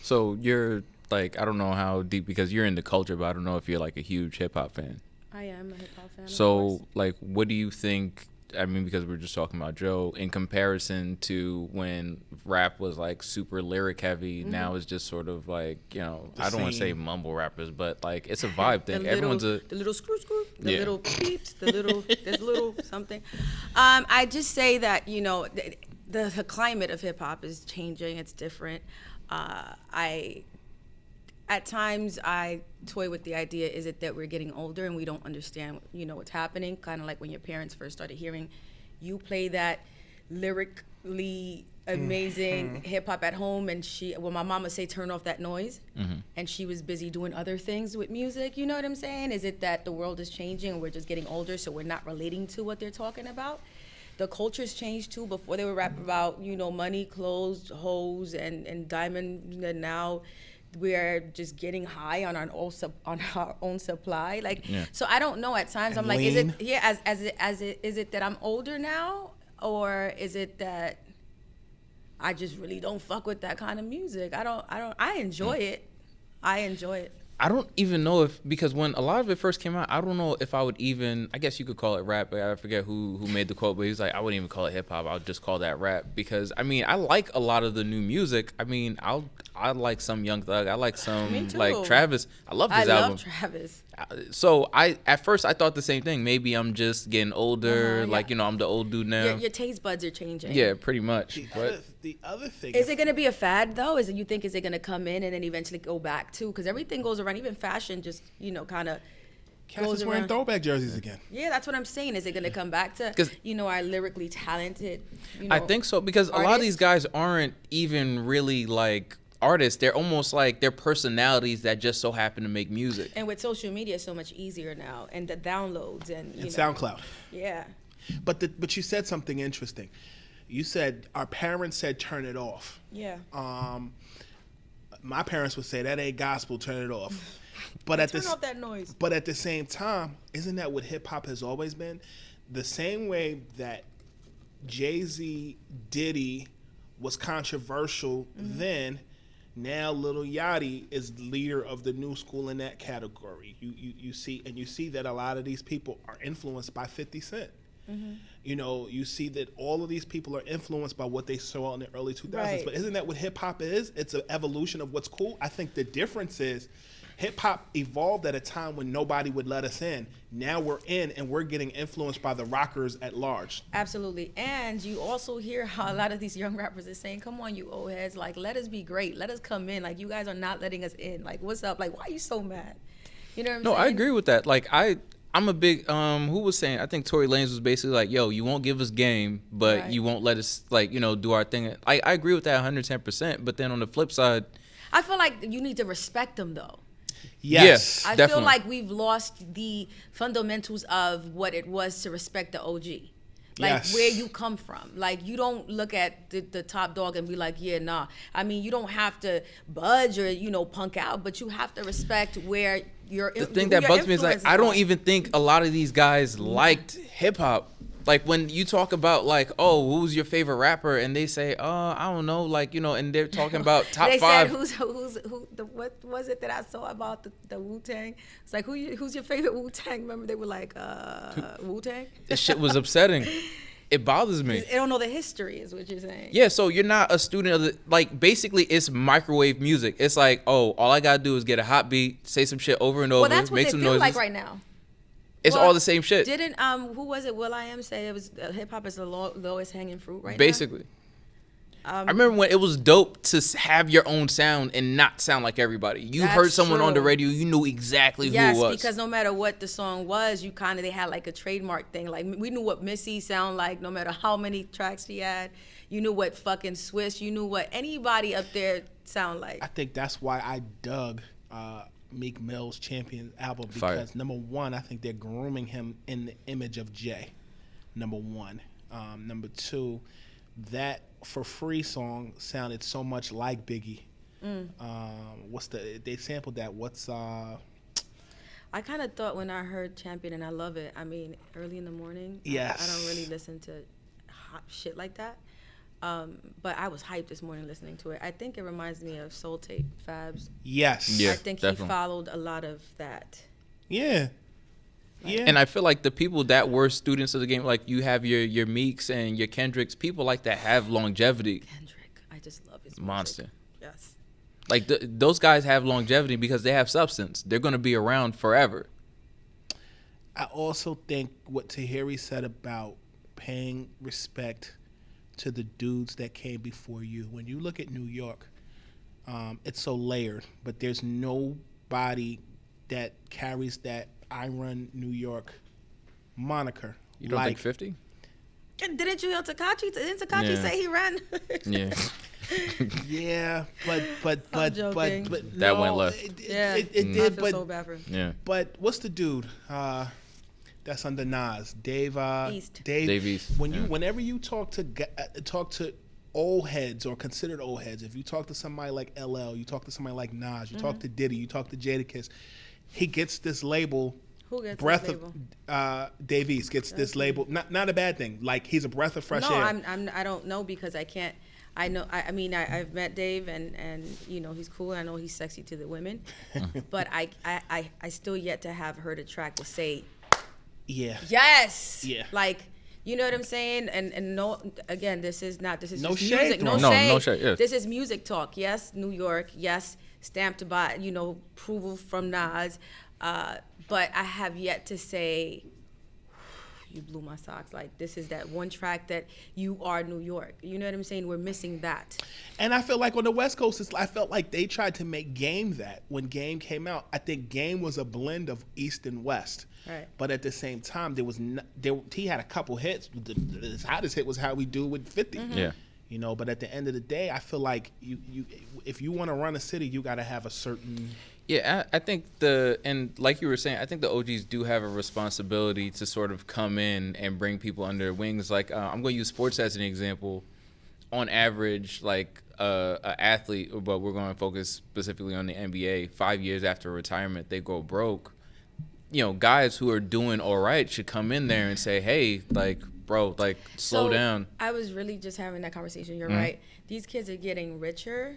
So you're like, I don't know how deep, because you're in the culture, but I don't know if you're like a huge hip hop fan. I am a hip hop fan. So like, what do you think? I mean, because we were just talking about Joe, in comparison to when rap was like super lyric heavy, now it's just sort of like, you know, I don't want to say mumble rappers, but like it's a vibe thing. the little screw, the little peeps, there's little something. I just say that, you know, the climate of hip hop is changing. It's different. At times I toy with the idea, is it that we're getting older and we don't understand, you know, what's happening? Kind of like when your parents first started hearing you play that lyrically amazing hip hop at home, and my mom would say, turn off that noise, and she was busy doing other things with music. You know what I'm saying? Is it that the world is changing and we're just getting older, so we're not relating to what they're talking about? The culture's changed too. Before they would rap about, you know, money, clothes, hoes, and diamond, and now we're just getting high on our own supply. Like, so I don't know. At times, I'm like, lean. Is it that I'm older now, or is it that I just really don't fuck with that kind of music? I enjoy it. I enjoy it. I don't even know if, because when a lot of it first came out, I don't know if I would even, I guess you could call it rap, but I forget who made the quote, but he was like, I wouldn't even call it hip hop, I would just call that rap. Because I mean, I like a lot of the new music. I mean, I like some Young Thug, I like some like Travis. I love this album. I love Travis. So at first I thought the same thing. Maybe I'm just getting older, like, you know, I'm the old dude now. Your taste buds are changing. Yeah, pretty much. The other thing is it going to be a fad though? Is it going to come in and then eventually go back to? Because everything goes around, even fashion, just, you know, kind of. Cats is wearing throwback jerseys again. Yeah, that's what I'm saying. Is it going to come back to, you know, our lyrically talented? You know, I think so, because artists? A lot of these guys aren't even really like artists. They're almost like they're personalities that just so happen to make music. And with social media, it's so much easier now, and the downloads and SoundCloud. Yeah. But you said something interesting. You said our parents said turn it off. Yeah. My parents would say that ain't gospel, turn it off. But turn off that noise. But at the same time, isn't that what hip hop has always been? The same way that Jay-Z, Diddy was controversial then, now Lil Yachty is leader of the new school in that category. You see that a lot of these people are influenced by 50 Cent. You know, you see that all of these people are influenced by what they saw in the early 2000s. Right. But isn't that what hip hop is? It's an evolution of what's cool. I think the difference is hip hop evolved at a time when nobody would let us in. Now we're in, and we're getting influenced by the rockers at large. Absolutely. And you also hear how a lot of these young rappers are saying, come on, you old heads, like, let us be great. Let us come in. Like, you guys are not letting us in. Like, what's up? Like, why are you so mad? You know what I'm saying? No, I agree with that. Like, I'm a big, who was saying, I think Tory Lanez was basically like, yo, you won't give us game, but you won't let us, like, you know, do our thing. I agree with that 110%. But then on the flip side, I feel like you need to respect them, though. Yes. I definitely. feel like we've lost the fundamentals of what it was to respect the OG. Like, where you come from. Like, you don't look at the top dog and be like, yeah, nah. I mean, you don't have to budge or, you know, punk out, but you have to respect where you're. The thing that bugs me is, like, I don't even think a lot of these guys liked hip-hop. Like, when you talk about, like, oh, who's your favorite rapper? And they say, I don't know, like, you know, and they're talking about top five. They said, what was it that I saw about the Wu-Tang? It's like, who's your favorite Wu-Tang? Remember, they were like, Wu-Tang? This shit was upsetting. It bothers me. They don't know the history, is what you're saying. Yeah, so you're not a student of the, like, basically it's microwave music. It's like, oh, all I gotta do is get a hot beat, say some shit over and over, Well, that's what make they some feel noises. like right now. It's all the same shit. Didn't who was it? Will.i.am say it was hip hop is the lowest hanging fruit right Basically. now? I remember when it was dope to have your own sound and not sound like everybody. You That's heard someone on the true. radio, you knew exactly who it Yes, was. because no matter what the song was, they had like a trademark thing. Like, we knew what Missy sound like, no matter how many tracks she had. You knew what fucking Swiss. You knew what anybody up there sound like. I think that's why I dug Meek Mill's Champion album, because number one, I think they're grooming him in the image of Jay. Number one. Number two, that For Free song sounded so much like Biggie. They sampled that. I kind of thought when I heard Champion, and I love it. I mean, early in the morning. Yes. I don't really listen to hot shit like that. But I was hyped this morning listening to it. I think it reminds me of Soul Tape, Fabs. Yes. Yeah, I think definitely. he followed a lot of that. Yeah. Yeah. And I feel like the people that were students of the game, like you have your Meeks and your Kendricks, people like that have longevity. Kendrick, I just love his music. Monster. Yes. Like those guys have longevity because they have substance. They're going to be around forever. I also think what Tahiry said about paying respect to the dudes that came before you. When you look at New York, it's so layered, but there's nobody that carries that I Run New York moniker. You don't think 50? Didn't you hear Tekashi? Didn't Tekashi say he ran? Yeah. Yeah, but joking. That went left. It I did, feel but so bad for him. Yeah. But what's the dude that's under Nas? Dave East. Dave East. Whenever you talk to old heads or considered old heads, if you talk to somebody like LL, you talk to somebody like Nas, you talk to Diddy, you talk to Jadakiss, he gets this label. Who gets breath this label? of Dave East gets this label. Not a bad thing. Like, he's a breath of fresh air. I don't know, because I can't. I know. I mean, I've met Dave, and you know, he's cool. I know he's sexy to the women, but I still yet to have heard a track to say, yeah, yes, yeah, like, you know what I'm saying? And no, again, this is no just shade music. thrown. No shade. Yes. This is music talk. Yes, New York. Yes, stamped by, you know, approval from Nas. But I have yet to say, you blew my socks. Like, this is that one track that you are New York. You know what I'm saying? We're missing that. And I feel like on the West Coast, I felt like they tried to make Game that. When Game came out, I think Game was a blend of East and West. Right. But at the same time, he had a couple hits. His hottest hit was How We Do with 50. Mm-hmm. Yeah. You know, but at the end of the day, I feel like you if you want to run a city, you got to have a certain. Yeah, I think and like you were saying, I think the OGs do have a responsibility to sort of come in and bring people under their wings. Like, I'm going to use sports as an example. On average, like an athlete, but we're going to focus specifically on the NBA, 5 years after retirement, they go broke. You know, guys who are doing all right should come in there and say, hey, like, bro, like, slow down. I was really just having that conversation. You're right. These kids are getting richer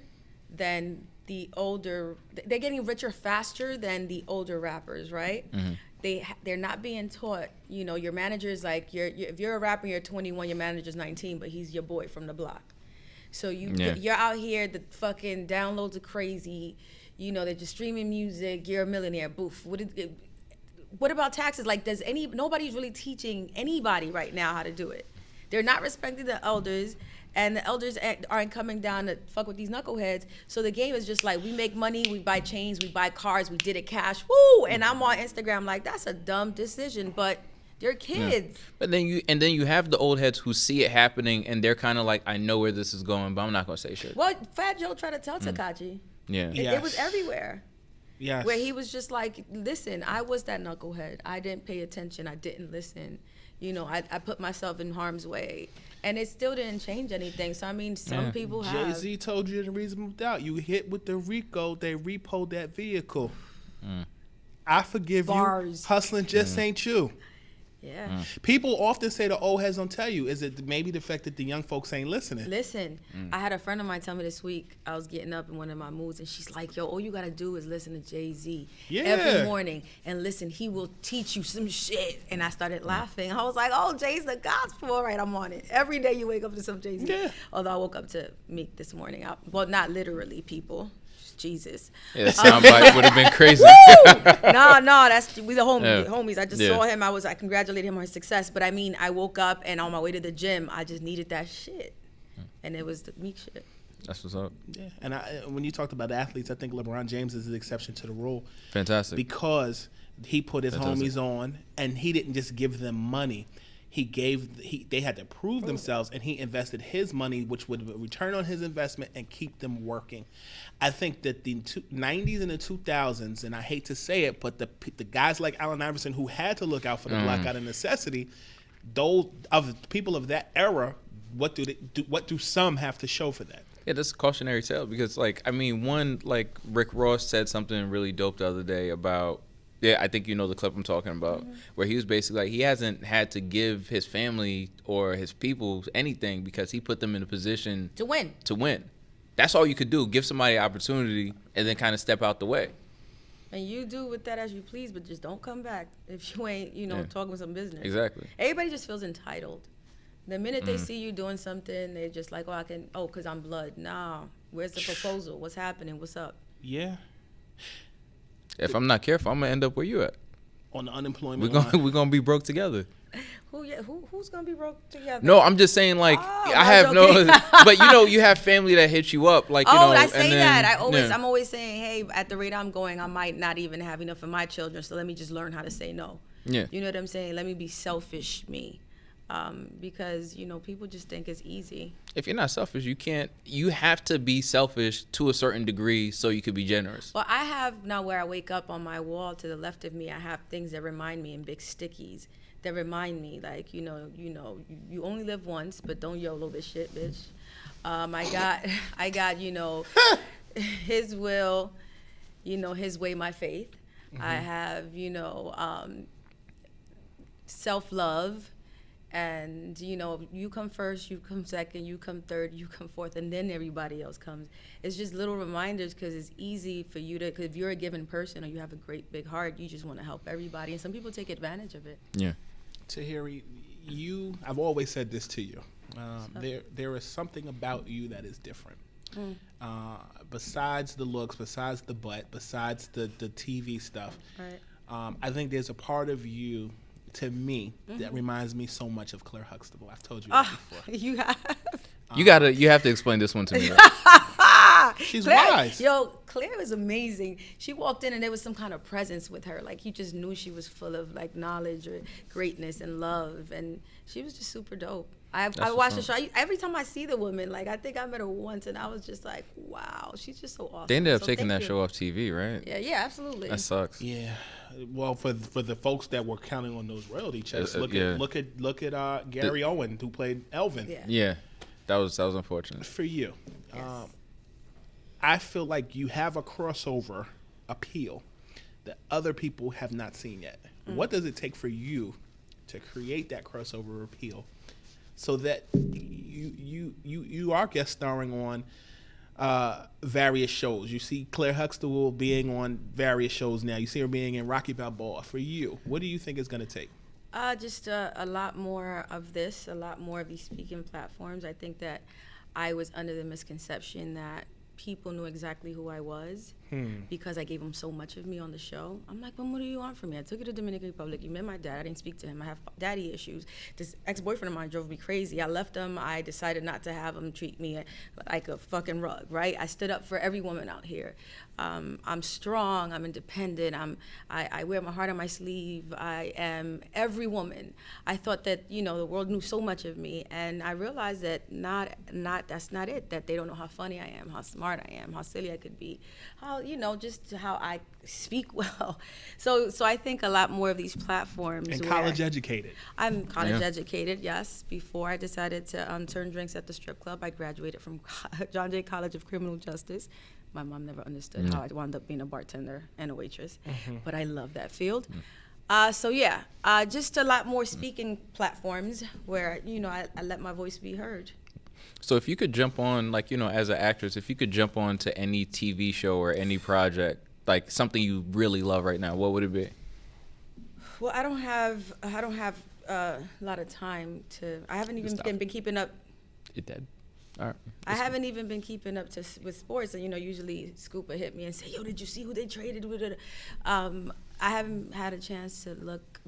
than the older. They're getting richer faster than the older rappers, right? Mm-hmm. They're not being taught. You know, your manager's like, if you're a rapper, you're 21, your manager's 19, but he's your boy from the block. So you're out here, the fucking downloads are crazy. you know, they're just streaming music. You're a millionaire. Boof. What about taxes? Like, nobody's really teaching anybody right now how to do it. They're not respecting the elders, and the elders aren't coming down to fuck with these knuckleheads. So the game is just like, we make money, we buy chains, we buy cars, we did it cash, woo! And I'm on Instagram like, that's a dumb decision, but they're kids. Yeah. But then you have the old heads who see it happening, and they're kind of like, I know where this is going, but I'm not gonna say shit. Well, Fat Joe tried to tell Tekashi. Yeah. It was everywhere. Yes. Where he was just like, listen, I was that knucklehead. I didn't pay attention. I didn't listen. You know, I put myself in harm's way. And it still didn't change anything. So, I mean, some people have. Jay-Z told you in Reasonable Doubt, you hit with the RICO, they repoed that vehicle. I forgive Bars. you. Hustling just ain't you. Yeah. People often say the old heads don't tell you. Is it maybe the fact that the young folks ain't listening? Listen, I had a friend of mine tell me this week, I was getting up in one of my moods, and she's like, yo, all you got to do is listen to Jay-Z every morning. And listen, he will teach you some shit. And I started laughing. I was like, oh, Jay's the gospel. All right, I'm on it. Every day you wake up to some Jay-Z. Yeah. Although I woke up to Meek this morning. Well, not literally, people. Jesus. Yeah, the soundbite would have been crazy. We the homies. I just saw him. I congratulated him on his success. But I mean, I woke up and on my way to the gym, I just needed that shit, and it was the Meek shit. That's what's up. Yeah, and when you talked about athletes, I think LeBron James is the exception to the rule. Fantastic. Because he put his homies on, and he didn't just give them money. They had to prove themselves, and he invested his money, which would return on his investment and keep them working. I think that the 90s and the 2000s, and I hate to say it, but the guys like Allen Iverson who had to look out for the block out of necessity, those of people of that era, what do some have to show for that? Yeah, that's a cautionary tale because, like, I mean, Rick Ross said something really dope the other day about. Yeah, I think you know the clip I'm talking about, where he was basically like, he hasn't had to give his family or his people anything because he put them in a position to win. That's all you could do. Give somebody an opportunity and then kind of step out the way. And you do with that as you please, but just don't come back if you ain't, talking some business. Exactly. Everybody just feels entitled. The minute they see you doing something, they're just like, because I'm blood. Nah, where's the proposal? What's happening? What's up? Yeah. If I'm not careful, I'm gonna end up where you at. On the unemployment line. We're gonna be broke together. Who's gonna be broke together? No, I'm just saying, like, I have no, but you have family that hits you up, like, I say that. I'm always saying, hey, at the rate I'm going, I might not even have enough for my children, so let me just learn how to say no. Yeah. You know what I'm saying? Let me be selfish, me. Because people just think it's easy. If you're not selfish, you have to be selfish to a certain degree so you could be generous. Well, I have now where I wake up on my wall to the left of me, I have things that remind me in big stickies that remind me, like, you only live once, but don't YOLO this shit, bitch. I got his will, his way, my faith. I have, self-love. And, you come first, you come second, you come third, you come fourth, and then everybody else comes. It's just little reminders because it's easy for you because if you're a given person or you have a great big heart, you just want to help everybody. And some people take advantage of it. Yeah. Tahiry, I've always said this to you. There is something about you that is different. Besides the looks, besides the butt, besides the TV stuff. Right. I think there's a part of you, to me, that reminds me so much of Claire Huxtable. I've told you that before. You have. You have to explain this one to me. She's Claire, wise. Claire is amazing. She walked in and there was some kind of presence with her. Like, you just knew she was full of, like, knowledge or greatness and love. And she was just super dope. I watched the show. Every time I see the woman, like, I think I met her once and I was just like, wow, she's just so awesome. They ended up taking that show off TV, right? Yeah, absolutely. That sucks. Yeah. Well, for the folks that were counting on those royalty checks, look at Gary Owen, who played Elvin. Yeah. That was unfortunate. For you. Yes. I feel like you have a crossover appeal that other people have not seen yet. What does it take for you to create that crossover appeal so that you are guest starring on various shows? You see Claire Huxtable being on various shows now. You see her being in Rocky Balboa. For you, what do you think it's going to take? Just a lot more of this, a lot more of these speaking platforms. I think that I was under the misconception that people knew exactly who I was, because I gave him so much of me on the show. I'm like, well, what do you want from me? I took you to Dominican Republic. You met my dad. I didn't speak to him. I have daddy issues. This ex-boyfriend of mine drove me crazy. I left him. I decided not to have him treat me like a fucking rug, right? I stood up for every woman out here. I'm strong. I'm independent. I wear my heart on my sleeve. I am every woman. I thought that, the world knew so much of me, and I realized that that's not it. That they don't know how funny I am, how smart I am, how silly I could be, how just how I speak well. So I think a lot more of these platforms. And college educated. I'm college educated, yes. Before I decided to turn drinks at the strip club, I graduated from John Jay College of Criminal Justice. My mom never understood how I wound up being a bartender and a waitress, but I love that field. Just a lot more speaking platforms where, I let my voice be heard. So if you could jump on, as an actress, if you could jump on to any TV show or any project, like something you really love right now, what would it be? Well, I don't have a lot of time to. I haven't even been keeping up. It did. All right. I haven't even been keeping up with sports. And, usually Scoop will hit me and say, yo, did you see who they traded with? I haven't had a chance to look,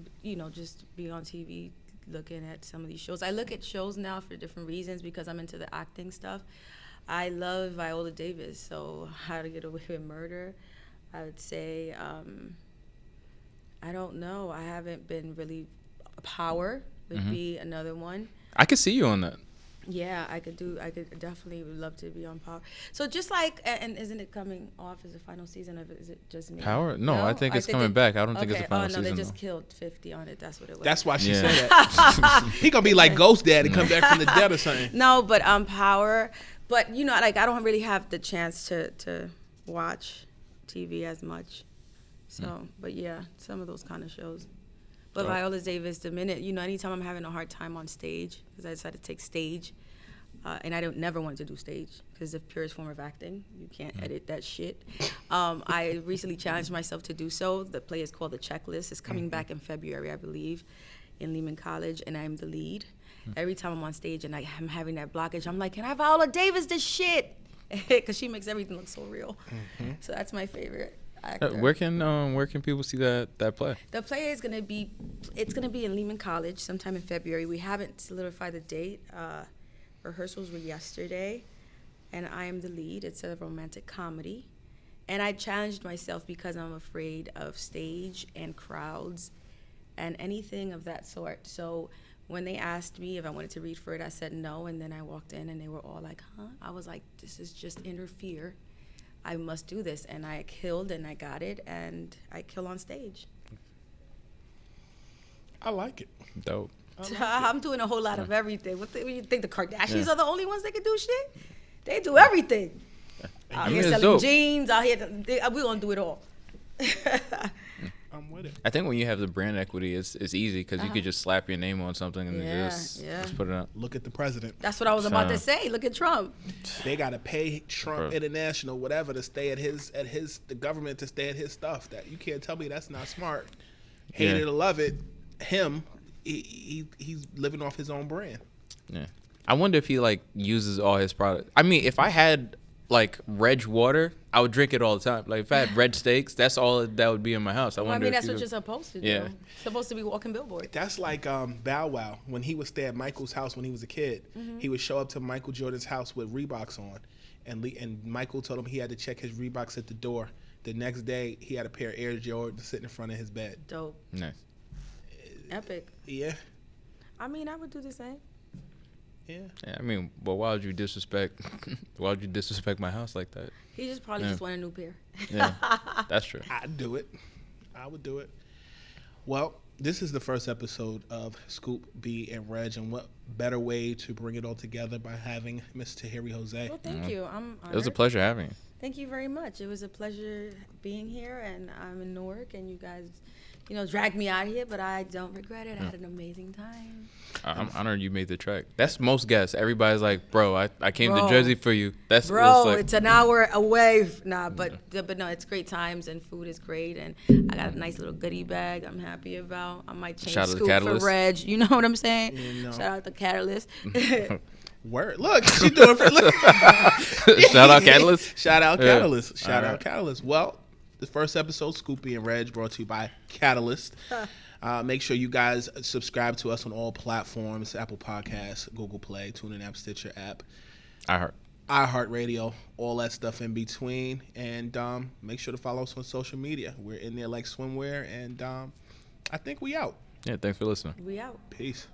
just be on TV looking at some of these shows. I look at shows now for different reasons because I'm into the acting stuff. I love Viola Davis, so How to Get Away with Murder. I would say, I don't know. I haven't been really. Power would be another one. I could see you on that. Yeah, I could definitely would love to be on Power. So just like, and isn't it coming off as the final season of it? Is it just me? Power? No, I think it's coming back. I don't think it's the final season. Oh, no, they just killed 50 on it. That's what it was. That's why she said that. He gonna be like Ghost Dad and come back from the dead or something. No, but Power. But, I don't really have the chance to watch TV as much. So, but yeah, some of those kind of shows. But Viola Davis, the minute, anytime I'm having a hard time on stage, because I decided to take stage, and I never wanted to do stage, because it's the purest form of acting. You can't edit that shit. I recently challenged myself to do so. The play is called The Checklist. It's coming back in February, I believe, in Lehman College, and I'm the lead. Every time I'm on stage and I'm having that blockage, I'm like, can I Viola Davis this shit? Because she makes everything look so real. So that's my favorite. Where can people see that play? The play is gonna be in Lehman College sometime in February. We haven't solidified the date. Rehearsals were yesterday, and I am the lead. It's a romantic comedy, and I challenged myself because I'm afraid of stage and crowds and anything of that sort. So when they asked me if I wanted to read for it, I said no, and then I walked in and they were all like, huh? I was like, this is just inner fear. I must do this, and I killed, and I got it, and I kill on stage. I like it. Dope. I'm doing a whole lot of everything. What you think the Kardashians are the only ones that can do shit? They do everything. Out here selling dope. jeans. Out here, we're gonna do it all. I'm with it. I think when you have the brand equity, it's easy because you could just slap your name on something and just put it up. Look at the president. That's what I was about to say. Look at Trump. They gotta pay Trump International, whatever, to stay at the government to stay at his stuff. That you can't tell me that's not smart. Hate it or love it, he's living off his own brand. Yeah, I wonder if he uses all his products. I mean, if I had Reg water, I would drink it all the time. Like if I had Reg steaks, that's all that would be in my house. I wonder. That's what you're supposed to do. Yeah, supposed to be walking billboard. That's like Bow Wow when he would stay at Michael's house when he was a kid. He would show up to Michael Jordan's house with Reeboks on, and Michael told him he had to check his Reeboks at the door. The next day, he had a pair of Air Jordans sitting in front of his bed. Dope. Nice. Epic. Yeah. I mean, I would do the same. Yeah. I mean, but why would you disrespect? Why would you disrespect my house like that? He just probably just want a new pair. Yeah, that's true. I'd do it. I would do it. Well, this is the first episode of Scoop B and Reg, and what better way to bring it all together by having Miss Tahiry Jose. Well, thank you. I'm honored. It was a pleasure having you. Thank you very much. It was a pleasure being here, and I'm in Newark, and you guys, dragged me out here, but I don't regret it. I had an amazing time. I'm honored you made the trek. That's most guests. Everybody's like, bro, I came to Jersey for you. That's it's an hour away. But no, it's great times, and food is great, and I got a nice little goodie bag I'm happy about. I might change Scoop for Reg. You know what I'm saying? Yeah, no. Shout out to Catalyst. Word. Look, she doing for Shout out Catalyst. Shout out Yeah. Catalyst. Shout All out right. Catalyst. Well, the first episode, Scoop B and Reg, brought to you by Catalyst. Make sure you guys subscribe to us on all platforms: Apple Podcasts, Google Play, TuneIn app, Stitcher app, iHeartRadio, all that stuff in between. And make sure to follow us on social media. We're in there like swimwear. And I think we out. Yeah, thanks for listening. We out. Peace.